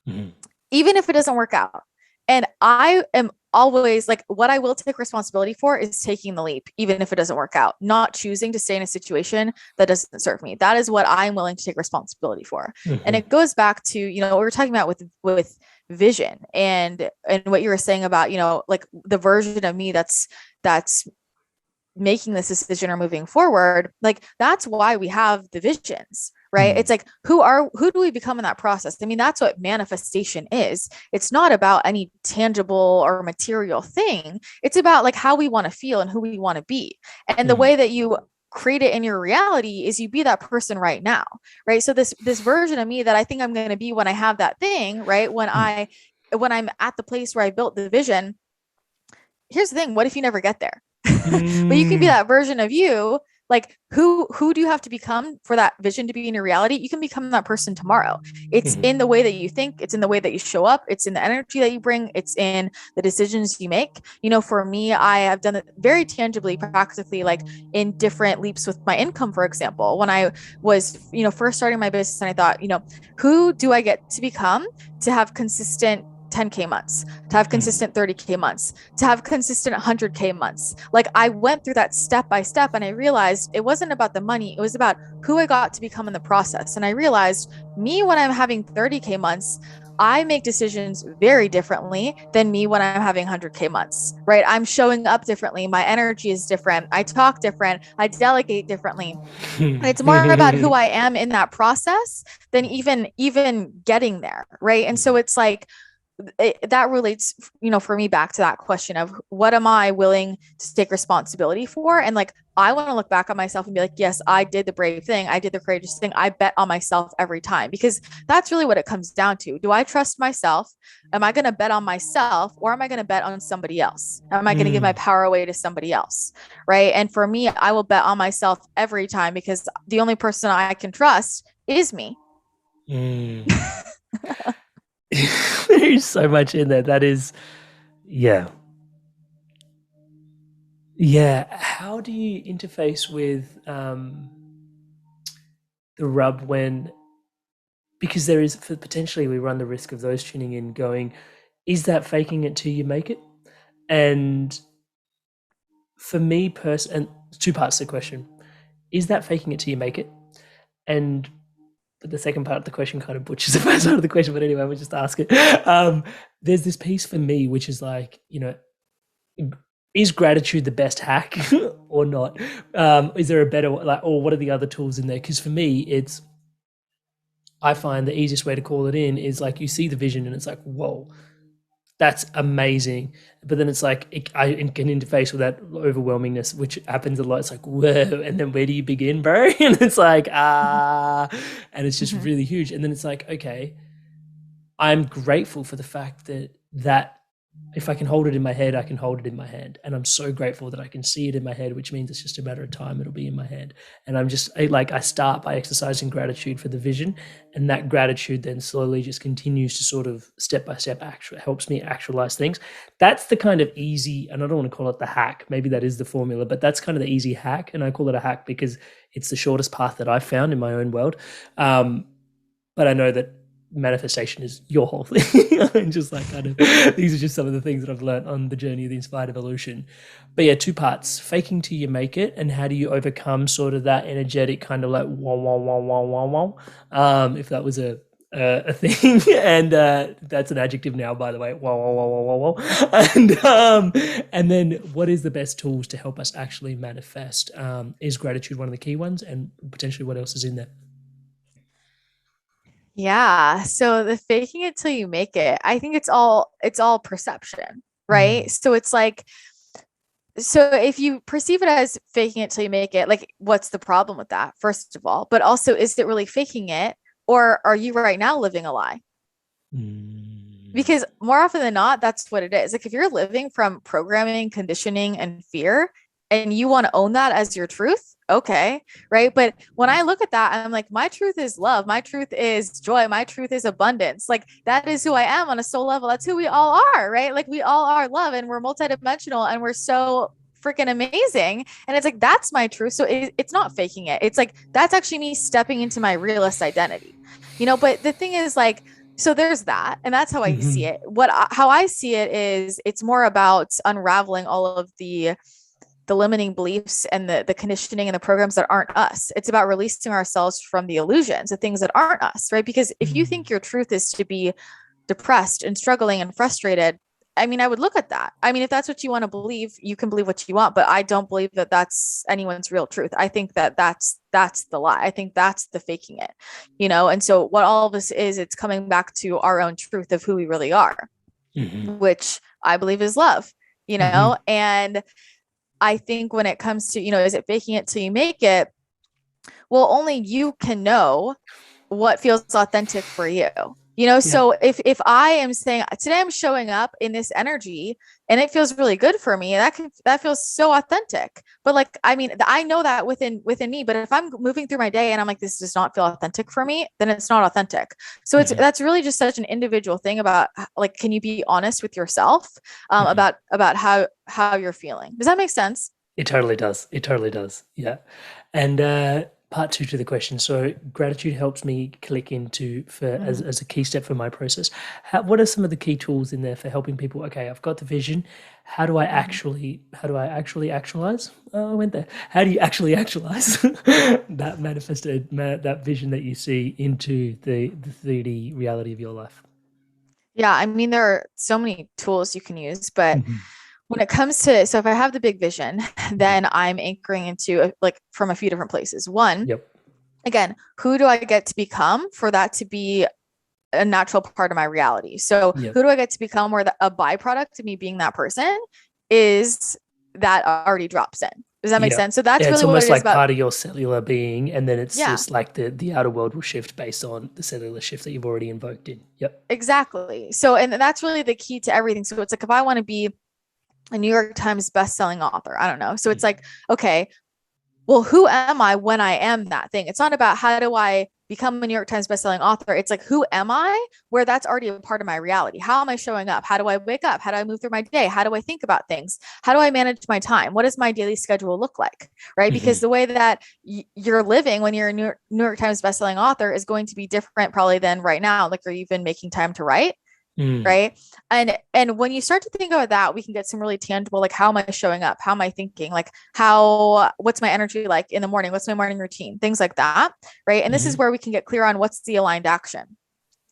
even if it doesn't work out? And I am always like, what I will take responsibility for is taking the leap, even if it doesn't work out, not choosing to stay in a situation that doesn't serve me. That is what I'm willing to take responsibility for. And it goes back to, what we were talking about with vision and what you were saying about, like the version of me that's making this decision or moving forward. Like, that's why we have the visions, right? It's like, who do we become in that process? I mean, that's what manifestation is. It's not about any tangible or material thing. It's about like how we want to feel and who we want to be. And the way that you create it in your reality is you be that person right now, right? So this version of me that I think I'm going to be when I have that thing, right? When I'm at the place where I built the vision. Here's the thing. What if you never get there? But you can be that version of you. Like, who do you have to become for that vision to be in your reality? You can become that person tomorrow. It's in the way that you think. It's in the way that you show up. It's in the energy that you bring. It's in the decisions you make. For me, I have done it very tangibly, practically, like in different leaps with my income, for example. When I was, first starting my business, and I thought, who do I get to become to have consistent 10K months, to have consistent 30K months, to have consistent 100K months. Like I went through that step by step and I realized it wasn't about the money. It was about who I got to become in the process. And I realized me, when I'm having 30K months, I make decisions very differently than me when I'm having 100K months, right? I'm showing up differently. My energy is different. I talk different. I delegate differently. And it's more about who I am in that process than even getting there, right? And so it's like that relates, for me back to that question of what am I willing to take responsibility for? And like, I want to look back on myself and be like, yes, I did the brave thing. I did the courageous thing. I bet on myself every time, because that's really what it comes down to. Do I trust myself? Am I going to bet on myself, or am I going to bet on somebody else? Am I going to give my power away to somebody else? Right. And for me, I will bet on myself every time, because the only person I can trust is me. There's so much in there. That is, yeah. How do you interface with the rub because there is, potentially we run the risk of those tuning in going, is that faking it till you make it? And for me and two parts to the question, is that faking it till you make it? But the second part of the question kind of butchers the first part of the question, but anyway, we'll just ask it. There's this piece for me, which is like, is gratitude the best hack or not? Is there a better, or what are the other tools in there? Because for me, I find the easiest way to call it in is like, you see the vision and it's like, whoa, that's amazing. But then it's like, I can interface with that overwhelmingness, which happens a lot. It's like, whoa, and then where do you begin, bro? And it's like, and it's just really huge. And then it's like, okay, I'm grateful for the fact that if I can hold it in my head, I can hold it in my hand. And I'm so grateful that I can see it in my head, which means it's just a matter of time. It'll be in my head. And I start by exercising gratitude for the vision. And that gratitude then slowly just continues to sort of step by step helps me actualize things. That's the kind of easy, and I don't want to call it the hack. Maybe that is the formula, but that's kind of the easy hack. And I call it a hack because it's the shortest path that I've found in my own world. But I know that manifestation is your whole thing. And just like these are just some of the things that I've learned on the journey of the inspired evolution. But yeah, two parts: faking till you make it, and how do you overcome sort of that energetic kind of like wah wah wah wah wah wah. If that was a thing, and that's an adjective now, by the way. Wah wah wah wah wah wah. And then what is the best tools to help us actually manifest? Is gratitude one of the key ones, and potentially what else is in there? Yeah. So the faking it till you make it, I think it's all perception, right? So it's like, so if you perceive it as faking it till you make it, like what's the problem with that, first of all? But also, is it really faking it, or are you right now living a lie? Because more often than not, that's what it is. Like if you're living from programming, conditioning, and fear, and you want to own that as your truth, okay, right? But when I look at that, I'm like, my truth is love. My truth is joy. My truth is abundance. Like that is who I am on a soul level. That's who we all are, right? Like we all are love, and we're multidimensional, and we're so freaking amazing. And it's like, that's my truth. So it's not faking it. It's like, that's actually me stepping into my realist identity, but the thing is like, so there's that, and that's how I see it. How I see it is, it's more about unraveling all of the limiting beliefs and the conditioning and the programs that aren't us. It's about releasing ourselves from the illusions, the things that aren't us, right? Because if you think your truth is to be depressed and struggling and frustrated, I mean, I would look at that. I mean, if that's what you want to believe, you can believe what you want, but I don't believe that that's anyone's real truth. I think that that's the lie. I think that's the faking it, And so what all of this is, it's coming back to our own truth of who we really are, which I believe is love, and I think when it comes to, is it faking it till you make it? Well, only you can know what feels authentic for you. So if I am saying today I'm showing up in this energy and it feels really good for me, that feels so authentic. But like, I mean, I know that within me, but if I'm moving through my day and I'm like, this does not feel authentic for me, then it's not authentic. So that's really just such an individual thing about like, can you be honest with yourself about how you're feeling? Does that make sense? It totally does. Yeah. And part two to the question. So gratitude helps me click into as a key step for my process. What are some of the key tools in there for helping people? Okay, I've got the vision. How do I actually actualize? Oh, I went there. How do you actually actualize that manifested that vision that you see into the 3D reality of your life? Yeah, I mean, there are so many tools you can use, but when it comes to, so if I have the big vision, then I'm anchoring into like from a few different places. One, Yep. again, who do I get to become for that to be a natural part of my reality? So Yep. who do I get to become where a byproduct of me being that person is that already drops in? Does that make sense? So that's really it's what almost it is like about. part of your cellular being, and then it's Yeah, just like the outer world will shift based on the cellular shift that you've already invoked in. Yep. exactly. So, and that's really the key to everything. So it's like, if I want to be a New York Times best-selling author, I don't know. So it's like, okay, well, who am I when I am that thing? It's not about how do I become a New York Times bestselling author. It's like, who am I? Where that's already a part of my reality. How am I showing up? How do I wake up? How do I move through my day? How do I think about things? How do I manage my time? What does my daily schedule look like? Right? Because the way that you're living when you're a New York Times bestselling author is going to be different probably than right now. Like, are you even making time to write? Right. And when you start to think about that, we can get some really tangible, like, how am I showing up? How am I thinking? Like, what's my energy like in the morning? What's my morning routine? Things like that. Right. And this is where we can get clear on what's the aligned action.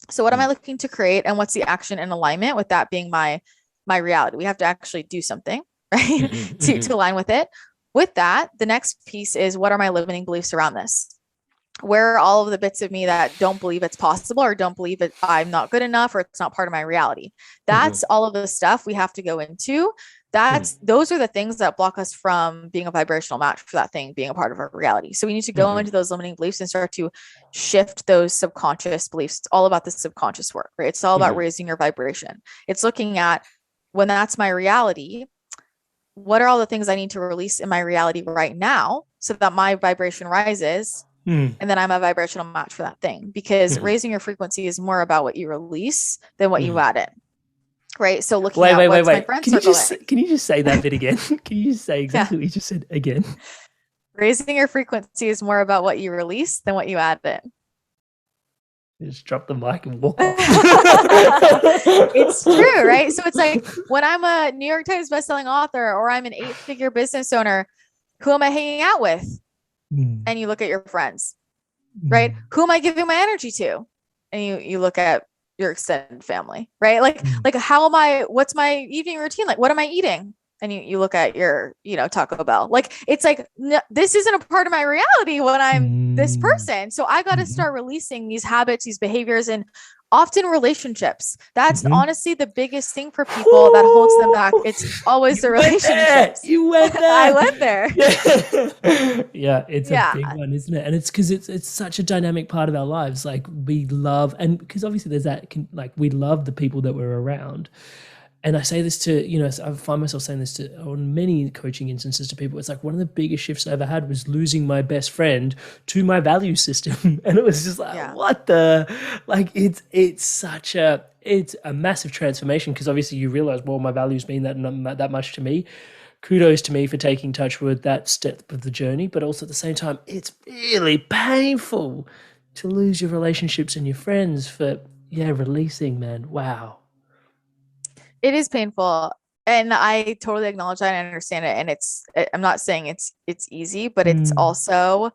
So what am I looking to create, and what's the action in alignment with that being my reality? We have to actually do something, right? to align with it. With that, the next piece is, what are my limiting beliefs around this? Where are all of the bits of me that don't believe it's possible, or don't believe that I'm not good enough, or it's not part of my reality? That's all of the stuff we have to go into. Those are the things that block us from being a vibrational match for that thing being a part of our reality. So we need to go into those limiting beliefs and start to shift those subconscious beliefs. It's all about the subconscious work, right? It's all about raising your vibration. It's looking at, when that's my reality, what are all the things I need to release in my reality right now so that my vibration rises, and then I'm a vibrational match for that thing? Because raising your frequency is more about what you release than what you add in. Right. So looking at what's my friend circle like. Can you just say that bit again? Can you just say exactly what you just said again? Raising your frequency is more about what you release than what you add in. Just drop the mic and walk off. It's true, right? So it's like, when I'm a New York Times bestselling author, or I'm an 8-figure business owner, who am I hanging out with? And you look at your friends, right? Who am I giving my energy to? And you look at your extended family, right? Like what's my evening routine like? What am I eating? And you look at your, Taco Bell. Like, it's like, this isn't a part of my reality when I'm this person. So I got to start releasing these habits, these behaviors, and often relationships. That's honestly the biggest thing for people that holds them back. It's always the relationships. You went there. I went there. Yeah, it's a big one, isn't it? And it's because it's such a dynamic part of our lives. Like, we love, and because obviously there's that, like, we love the people that we're around. And I say this to, I find myself saying this on many coaching instances to people. It's like, one of the biggest shifts I ever had was losing my best friend to my value system. And it was just like, what the, like, it's a massive transformation, because obviously you realize, well, my values mean that much to me. Kudos to me for taking touch with that step of the journey. But also at the same time, it's really painful to lose your relationships and your friends for, releasing, man. Wow. It is painful, and I totally acknowledge that and understand it. And I'm not saying it's easy, but it's also,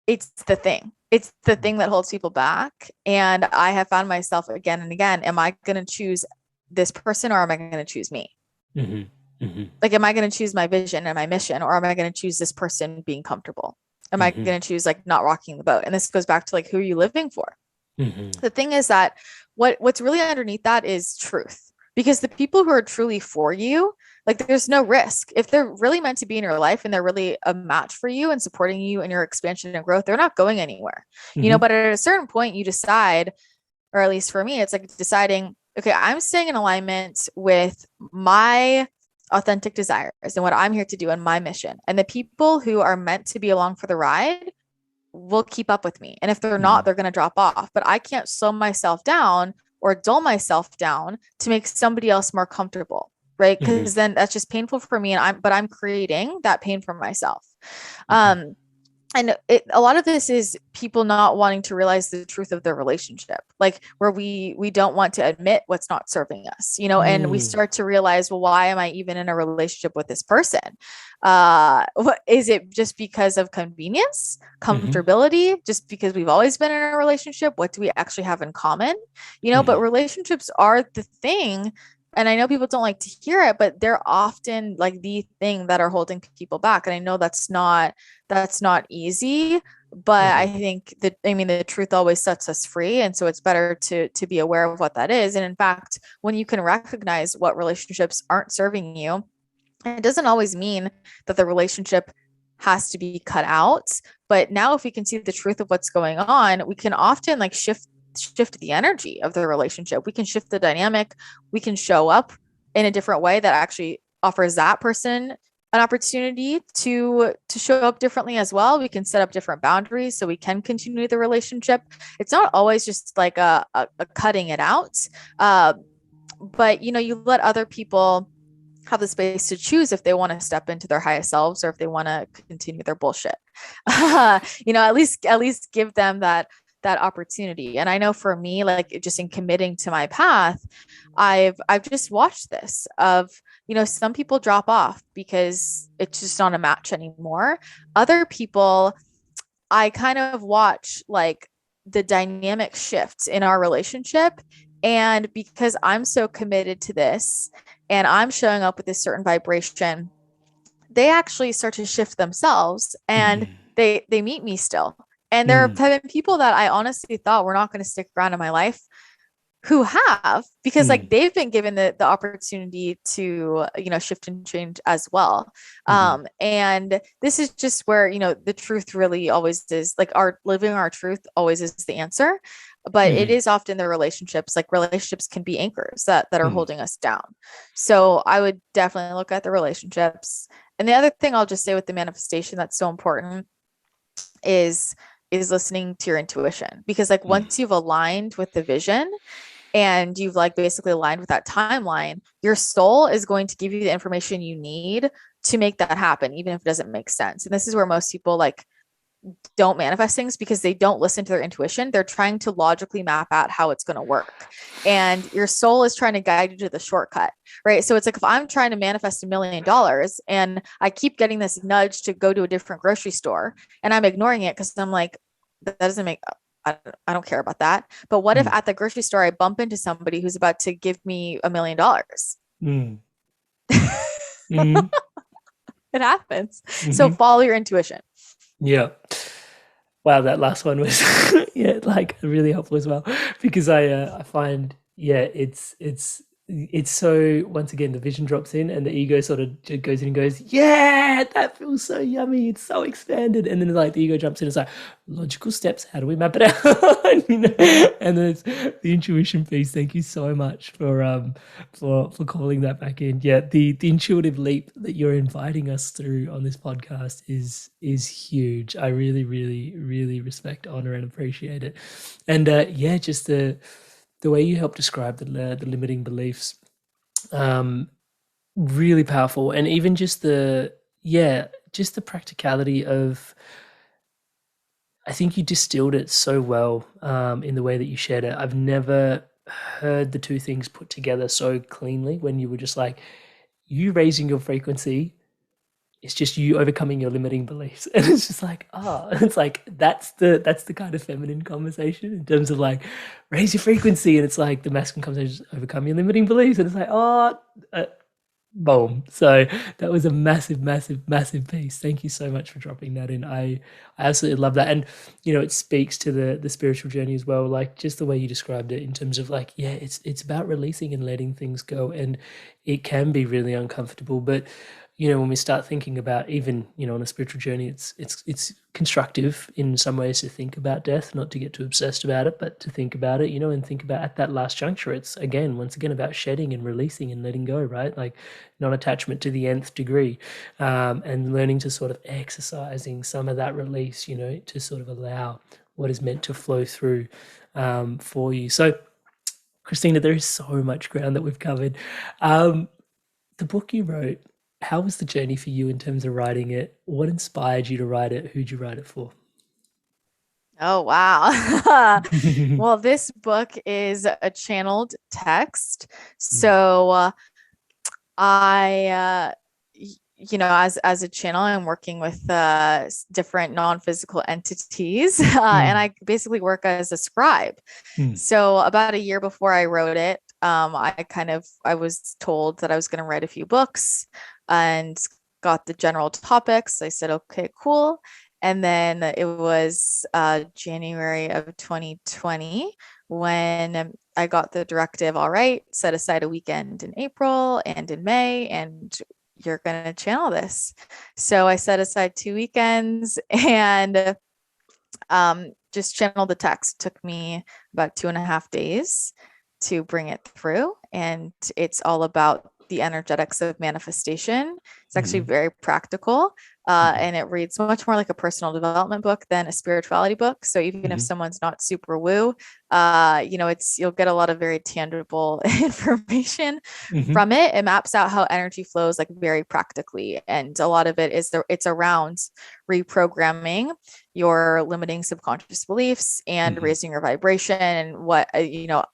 it's the thing that holds people back. And I have found myself again and again, am I going to choose this person, or am I going to choose me? Like, am I going to choose my vision and my mission, or am I going to choose this person being comfortable? Am I going to choose, like, not rocking the boat? And this goes back to, like, who are you living for? The thing is that what's really underneath that is truth. Because the people who are truly for you, like, there's no risk. If they're really meant to be in your life and they're really a match for you and supporting you in your expansion and growth, they're not going anywhere, but at a certain point you decide, or at least for me, it's like deciding, okay, I'm staying in alignment with my authentic desires and what I'm here to do and my mission. And the people who are meant to be along for the ride will keep up with me. And if they're not, they're going to drop off. But I can't slow myself down or dull myself down to make somebody else more comfortable, right? Because then that's just painful for me, and I'm creating that pain for myself. and a lot of this is people not wanting to realize the truth of their relationship, like where we don't want to admit what's not serving us, and we Mm. start to realize, well, why am I even in a relationship with this person? What is it? Just because of convenience, Hmm. comfortability, just because we've always been in a relationship? What do we actually have in common? But Hmm. relationships are the thing, and I know people don't like to hear it, but they're often like the thing that are holding people back. And I know that's not easy, but I Hmm. think that, I mean, the truth always sets us free, and so it's better to be aware of what that is. And in fact, when you can recognize what relationships aren't serving you, it doesn't always mean that the relationship has to be cut out. But now if we can see the truth of what's going on, we can often like shift the energy of the relationship. We can shift the dynamic. We can show up in a different way that actually offers that person an opportunity to show up differently as well. We can set up different boundaries so we can continue the relationship. It's not always just like a cutting it out. uh, but you let other people have the space to choose if they want to step into their highest selves or if they want to continue their bullshit. At least give them that opportunity. And I know for me, like just in committing to my path, I've just watched this of, some people drop off because it's just not a match anymore. Other people, I kind of watch like the dynamic shifts in our relationship. And because I'm so committed to this and I'm showing up with a certain vibration, they actually start to shift themselves and Hmm. they meet me still. And there have Hmm. been people that I honestly thought were not going to stick around in my life who have, because like Hmm. they've been given the opportunity to shift and change as well. Hmm. And this is just where the truth really always is, like our living our truth always is the answer, but it Hmm. is often the relationships, like relationships can be anchors that are Hmm. holding us down. So I would definitely look at the relationships. And the other thing I'll just say with the manifestation that's so important is listening to your intuition, because like Hmm. once you've aligned with the vision and you've like basically aligned with that timeline, your soul is going to give you the information you need to make that happen, even if it doesn't make sense. And this is where most people like don't manifest things, because they don't listen to their intuition. They're trying to logically map out how it's going to work. And your soul is trying to guide you to the shortcut, right? So it's like if I'm trying to manifest $1 million and I keep getting this nudge to go to a different grocery store and I'm ignoring it because I'm like, that doesn't make, I don't care about that. But what if Hmm. at the grocery store I bump into somebody who's about to give me $1 million? Hmm. Hmm. It happens. So Hmm. follow your intuition. Yeah. Wow, that last one was yeah, like really helpful as well because I find yeah, it's so once again the vision drops in and the ego sort of goes in and goes, yeah, that feels so yummy, it's so expanded, and then like the ego jumps in, it's like logical steps, how do we map it out? And then it's the intuition piece. Thank you so much for calling that back in. Yeah, the intuitive leap that you're inviting us through on this podcast is huge. I really, really, really respect, honor, and appreciate it. And yeah, just the way you help describe the limiting beliefs, um, really powerful, and even just the yeah, just the practicality of. I think you distilled it so well in the way that you shared it. I've never heard the two things put together so cleanly when you were just like, you raising your frequency, it's just you overcoming your limiting beliefs. And it's just like, oh, it's like that's the kind of feminine conversation in terms of like raise your frequency. And it's like the masculine conversation is overcome your limiting beliefs. And it's like, oh, boom. So that was a massive, massive, massive piece. Thank you so much for dropping that in. I absolutely love that. And it speaks to the spiritual journey as well. Like just the way you described it in terms of like, yeah, it's about releasing and letting things go. And it can be really uncomfortable. But when we start thinking about even, on a spiritual journey, it's constructive in some ways to think about death, not to get too obsessed about it, but to think about it, and think about at that last juncture, it's once again about shedding and releasing and letting go, right? Like non-attachment to the nth degree, and learning to sort of exercising some of that release, to sort of allow what is meant to flow through for you. So, Christina, there is so much ground that we've covered. The book you wrote, How was the journey for you in terms of writing it? What inspired you to write it? Who'd you write it for? Oh, wow. Well, this book is a channeled text. Mm, So as a channel, I'm working with different non-physical entities, and mm, I basically work as a scribe. mm, So about a year before I wrote it, I was told that I was going to write a few books and got the general topics. I said, okay, cool. And then it was January of 2020 when I got the directive, all right, set aside a weekend in April and in May, and you're going to channel this. So I set aside 2 weekends and just channeled the text. It took me about 2.5 days to bring it through. And it's all about the energetics of manifestation. It's actually mhm, very practical. mhm, And it reads much more like a personal development book than a spirituality book. So even if mhm, someone's not super woo, you'll get a lot of very tangible information mhm, from it. It maps out how energy flows like very practically. And a lot of it is it's around reprogramming your limiting subconscious beliefs and mhm, raising your vibration and what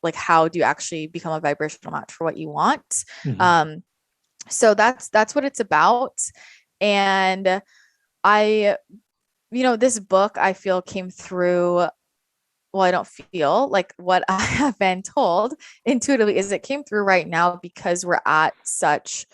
like how do you actually become a vibrational match for what you want. mhm, So that's what it's about. And I this book I feel came through, well, I don't feel like what I have been told intuitively is it came through right now because we're at such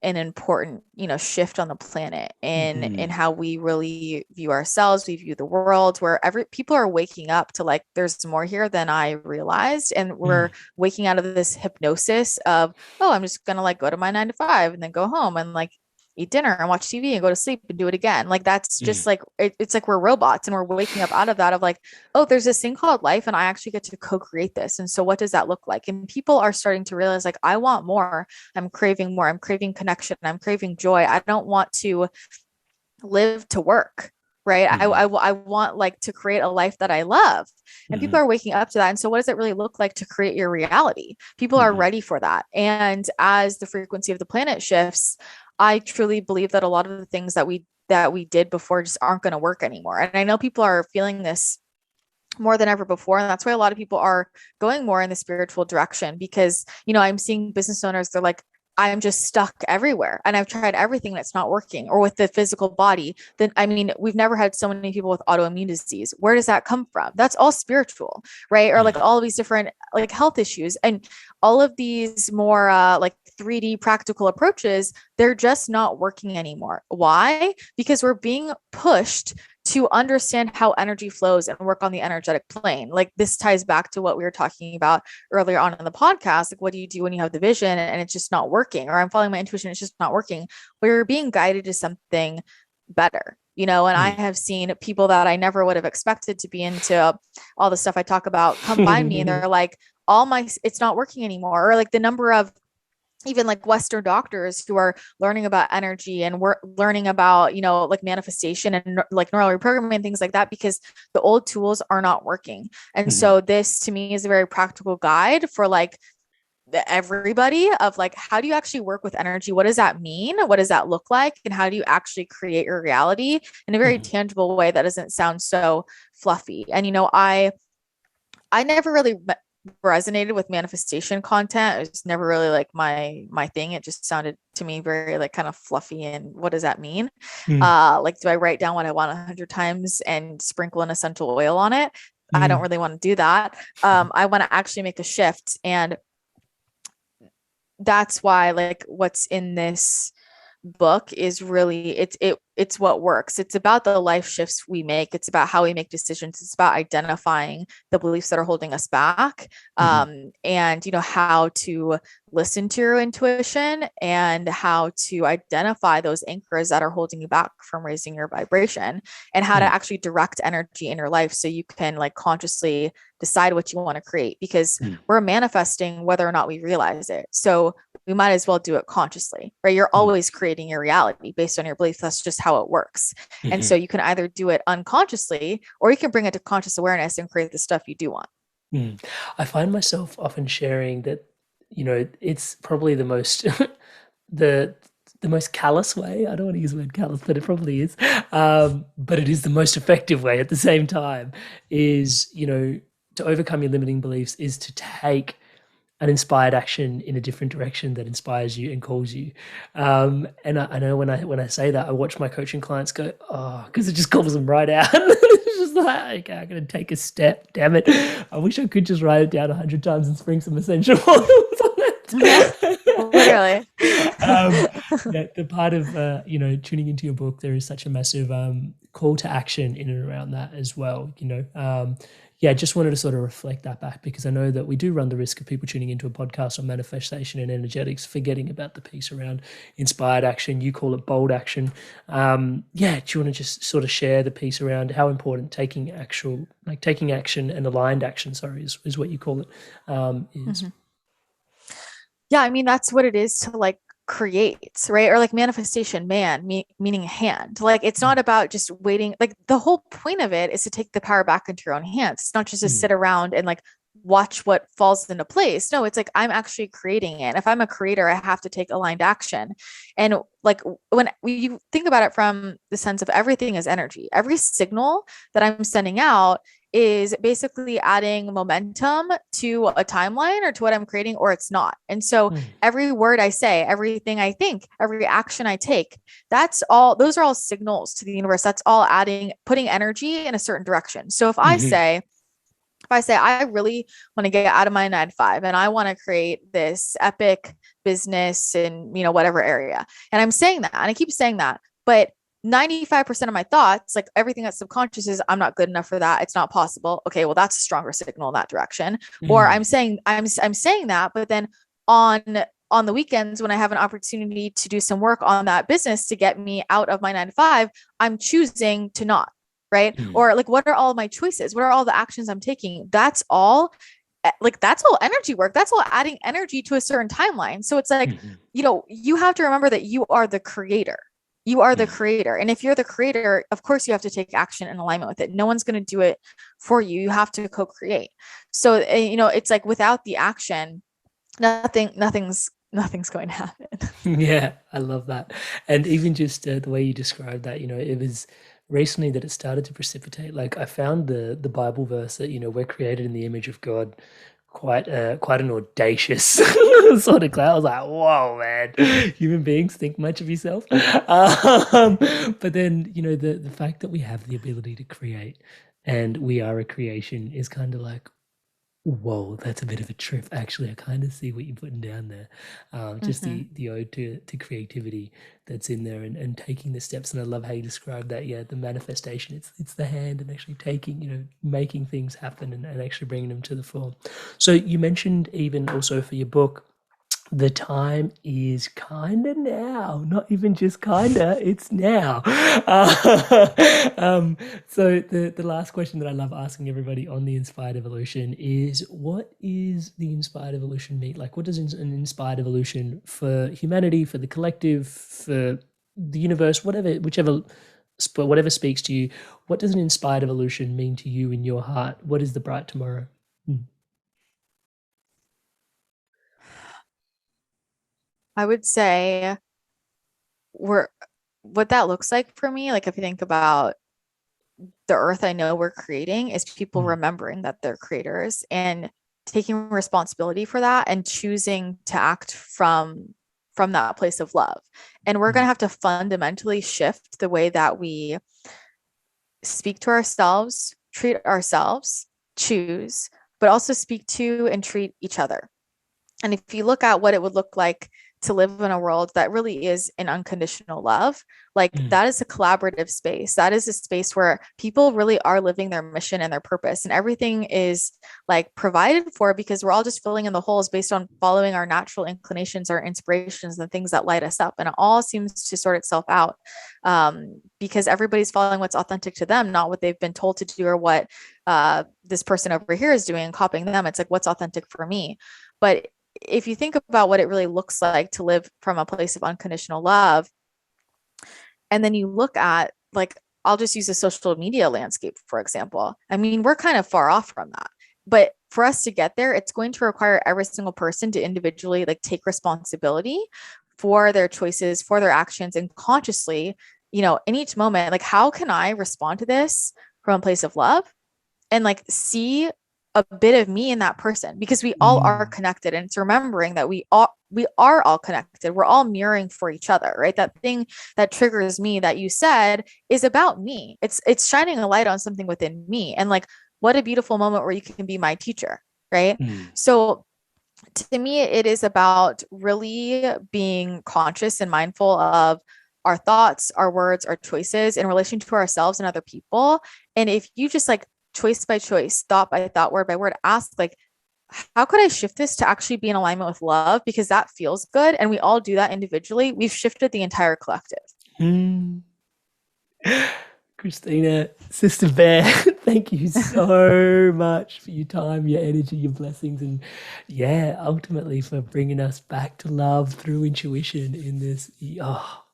an important shift on the planet in mhm, how we really view ourselves, we view the world, where every people are waking up to like there's more here than I realized, and we're mm, waking out of this hypnosis of, oh, I'm just gonna like go to my 9 to 5 and then go home and like eat dinner and watch TV and go to sleep and do it again. Like that's mm, just like it's like we're robots and we're waking up out of that of like, oh, there's this thing called life and I actually get to co-create this. And so what does that look like? And people are starting to realize like I want more. I'm craving more. I'm craving connection. I'm craving joy. I don't want to live to work. Right. mhm, I want like to create a life that I love. And people mhm, are waking up to that. And so what does it really look like to create your reality? People are mhm, ready for that. And as the frequency of the planet shifts, I truly believe that a lot of the things that we did before just aren't going to work anymore. And I know people are feeling this more than ever before. And that's why a lot of people are going more in the spiritual direction because, I'm seeing business owners, they're like, I'm just stuck everywhere and I've tried everything that's not working. Or with the physical body, then I mean, we've never had so many people with autoimmune disease. Where does that come from? That's all spiritual, right? Or like mm, all of these different like health issues and all of these more like 3D practical approaches, they're just not working anymore. Why? Because we're being pushed to understand how energy flows and work on the energetic plane. Like this ties back to what we were talking about earlier on in the podcast. Like, what do you do when you have the vision and it's just not working? Or I'm following my intuition, it's just not working. We're being guided to something better. And I have seen people that I never would have expected to be into all the stuff I talk about come find me and mm. they're like, it's not working anymore. Or like the number of even like Western doctors who are learning about energy and we're learning about, like manifestation and like neural reprogramming and things like that, because the old tools are not working. And Mhm, so this to me is a very practical guide for like everybody of like, how do you actually work with energy? What does that mean? What does that look like? And how do you actually create your reality in a very mhm, tangible way that doesn't sound so fluffy? And, I never really resonated with manifestation content. It was never really like my thing. It just sounded to me very like kind of fluffy. And what does that mean? mm, Like, do I write down what I want 100 times and sprinkle an essential oil on it? I don't mm, really want to do that. I want to actually make a shift, and that's why like what's in this book is really it's what works. It's about the life shifts we make. It's about how we make decisions. It's about identifying the beliefs that are holding us back, mhm, and how to listen to your intuition and how to identify those anchors that are holding you back from raising your vibration, and how to mm, actually direct energy in your life so you can like consciously decide what you want to create, because mm, we're manifesting whether or not we realize it. So we might as well do it consciously, right? You're mm, always creating your reality based on your beliefs. That's just how it works. And so mhm, you can either do it unconsciously or you can bring it to conscious awareness and create the stuff you do want. mm. I find myself often sharing that, it's probably the most the the most callous way. I don't want to use the word callous, but it probably is. But it is the most effective way at the same time, is, to overcome your limiting beliefs is to take an inspired action in a different direction that inspires you and calls you. And I know when I say that, I watch my coaching clients go, oh, because it just calls them right out. It's just like, okay, I'm going to take a step. Damn it. I wish I could just write it down 100 times and spring some essential oils on it. Literally. The part of, tuning into your book, there is such a massive call to action in and around that as well, just wanted to sort of reflect that back, because I know that we do run the risk of people tuning into a podcast on manifestation and energetics, forgetting about the piece around inspired action. You call it bold action. Do you want to just sort of share the piece around how important taking action and aligned action, is what you call it, is? Mm-hmm. Yeah, I mean, that's what it is to like create, right? Or like manifestation, meaning hand. Like, it's not about just waiting. Like, the whole point of it is to take the power back into your own hands. It's not just to sit around and like watch what falls into place. No, it's like, I'm actually creating it. If I'm a creator, I have to take aligned action. And like, when you think about it from the sense of everything is energy, every signal that I'm sending out is basically adding momentum to a timeline or to what I'm creating, or it's not. And so every word I say, everything I think, every action I take, those are all signals to the universe. That's all putting energy in a certain direction. So if I say, I really want to get out of my 9 to 5 and I want to create this epic business in, whatever area. And I'm saying that, and I keep saying that, but 95% of my thoughts, like everything that's subconscious, is I'm not good enough for that. It's not possible. Okay, well, that's a stronger signal in that direction. Or I'm saying that, but then on the weekends, when I have an opportunity to do some work on that business to get me out of my 9 to 5, I'm choosing to not. Right. Or like, what are all of my choices? What are all the actions I'm taking? That's all energy work. That's all adding energy to a certain timeline. So it's like, you have to remember that you are the creator. You are the creator. And if you're the creator, of course you have to take action in alignment with it. No one's going to do it for you. You have to co-create. So, it's like, without the action, nothing's going to happen. Yeah, I love that. And even just the way you described that, it was recently that it started to precipitate. Like, I found the Bible verse that, we're created in the image of God, quite an audacious sort of cloud. I was like, whoa, man, human beings think much of yourself. But then, the fact that we have the ability to create and we are a creation is kind of like, whoa, that's a bit of a trip. Actually, I kind of see what you're putting down there. Just the ode to creativity that's in there, and taking the steps. And I love how you describe that. Yeah, the manifestation. It's the hand, and actually taking, making things happen and actually bringing them to the form. So you mentioned even also for your book, the time is kind of now, not even just kind of, it's now. So the last question that I love asking everybody on the Inspired Evolution is, what is the Inspired Evolution mean? Like, what does an inspired evolution for humanity, for the collective, for the universe, whatever speaks to you, what does an inspired evolution mean to you in your heart? What is the bright tomorrow? I would say what that looks like for me, like if you think about the earth I know we're creating, is people remembering that they're creators and taking responsibility for that and choosing to act from that place of love. And we're going to have to fundamentally shift the way that we speak to ourselves, treat ourselves, choose, but also speak to and treat each other. And if you look at what it would look like to live in a world that really is an unconditional love, like that is a collaborative space. That is a space where people really are living their mission and their purpose, and everything is like provided for, because we're all just filling in the holes based on following our natural inclinations, our inspirations, the things that light us up. And it all seems to sort itself out because everybody's following what's authentic to them, not what they've been told to do or what this person over here is doing and copying them. It's like, what's authentic for me? But if you think about what it really looks like to live from a place of unconditional love, and then you look at, like, I'll just use the social media landscape, for example. I mean, we're kind of far off from that, but for us to get there, it's going to require every single person to individually like take responsibility for their choices, for their actions, and consciously, in each moment, like, how can I respond to this from a place of love and like see a bit of me in that person, because we all are connected. And it's remembering that we are all connected. We're all mirroring for each other, right? That thing that triggers me that you said is about me. It's shining a light on something within me. And like, what a beautiful moment where you can be my teacher, right? So to me, it is about really being conscious and mindful of our thoughts, our words, our choices in relation to ourselves and other people. And if you just like choice by choice, thought by thought, word by word, ask like, how could I shift this to actually be in alignment with love? Because that feels good. And we all do that individually. We've shifted the entire collective. Christina, Sister Bear, thank you so much for your time, your energy, your blessings, and ultimately for bringing us back to love through intuition in this.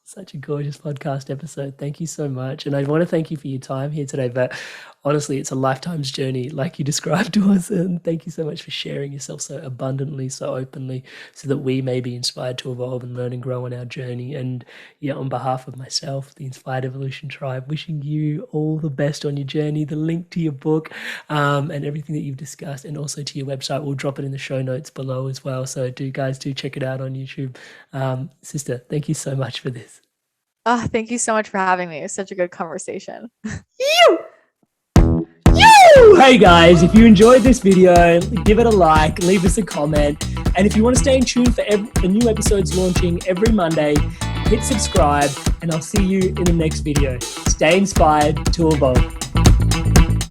Such a gorgeous podcast episode. Thank you so much. And I want to thank you for your time here today. But honestly, it's a lifetime's journey like you described to us. And thank you so much for sharing yourself so abundantly, so openly, so that we may be inspired to evolve and learn and grow on our journey. And on behalf of myself, the Inspired Evolution Tribe, wishing you all the best on your journey. The link to your book and everything that you've discussed, and also to your website, we'll drop it in the show notes below as well. So do check it out on YouTube. Sister, thank you so much for this. Oh, thank you so much for having me. It was such a good conversation. Hey guys, if you enjoyed this video, give it a like, leave us a comment. And if you want to stay in tune for the new episodes launching every Monday, hit subscribe, and I'll see you in the next video. Stay inspired to evolve.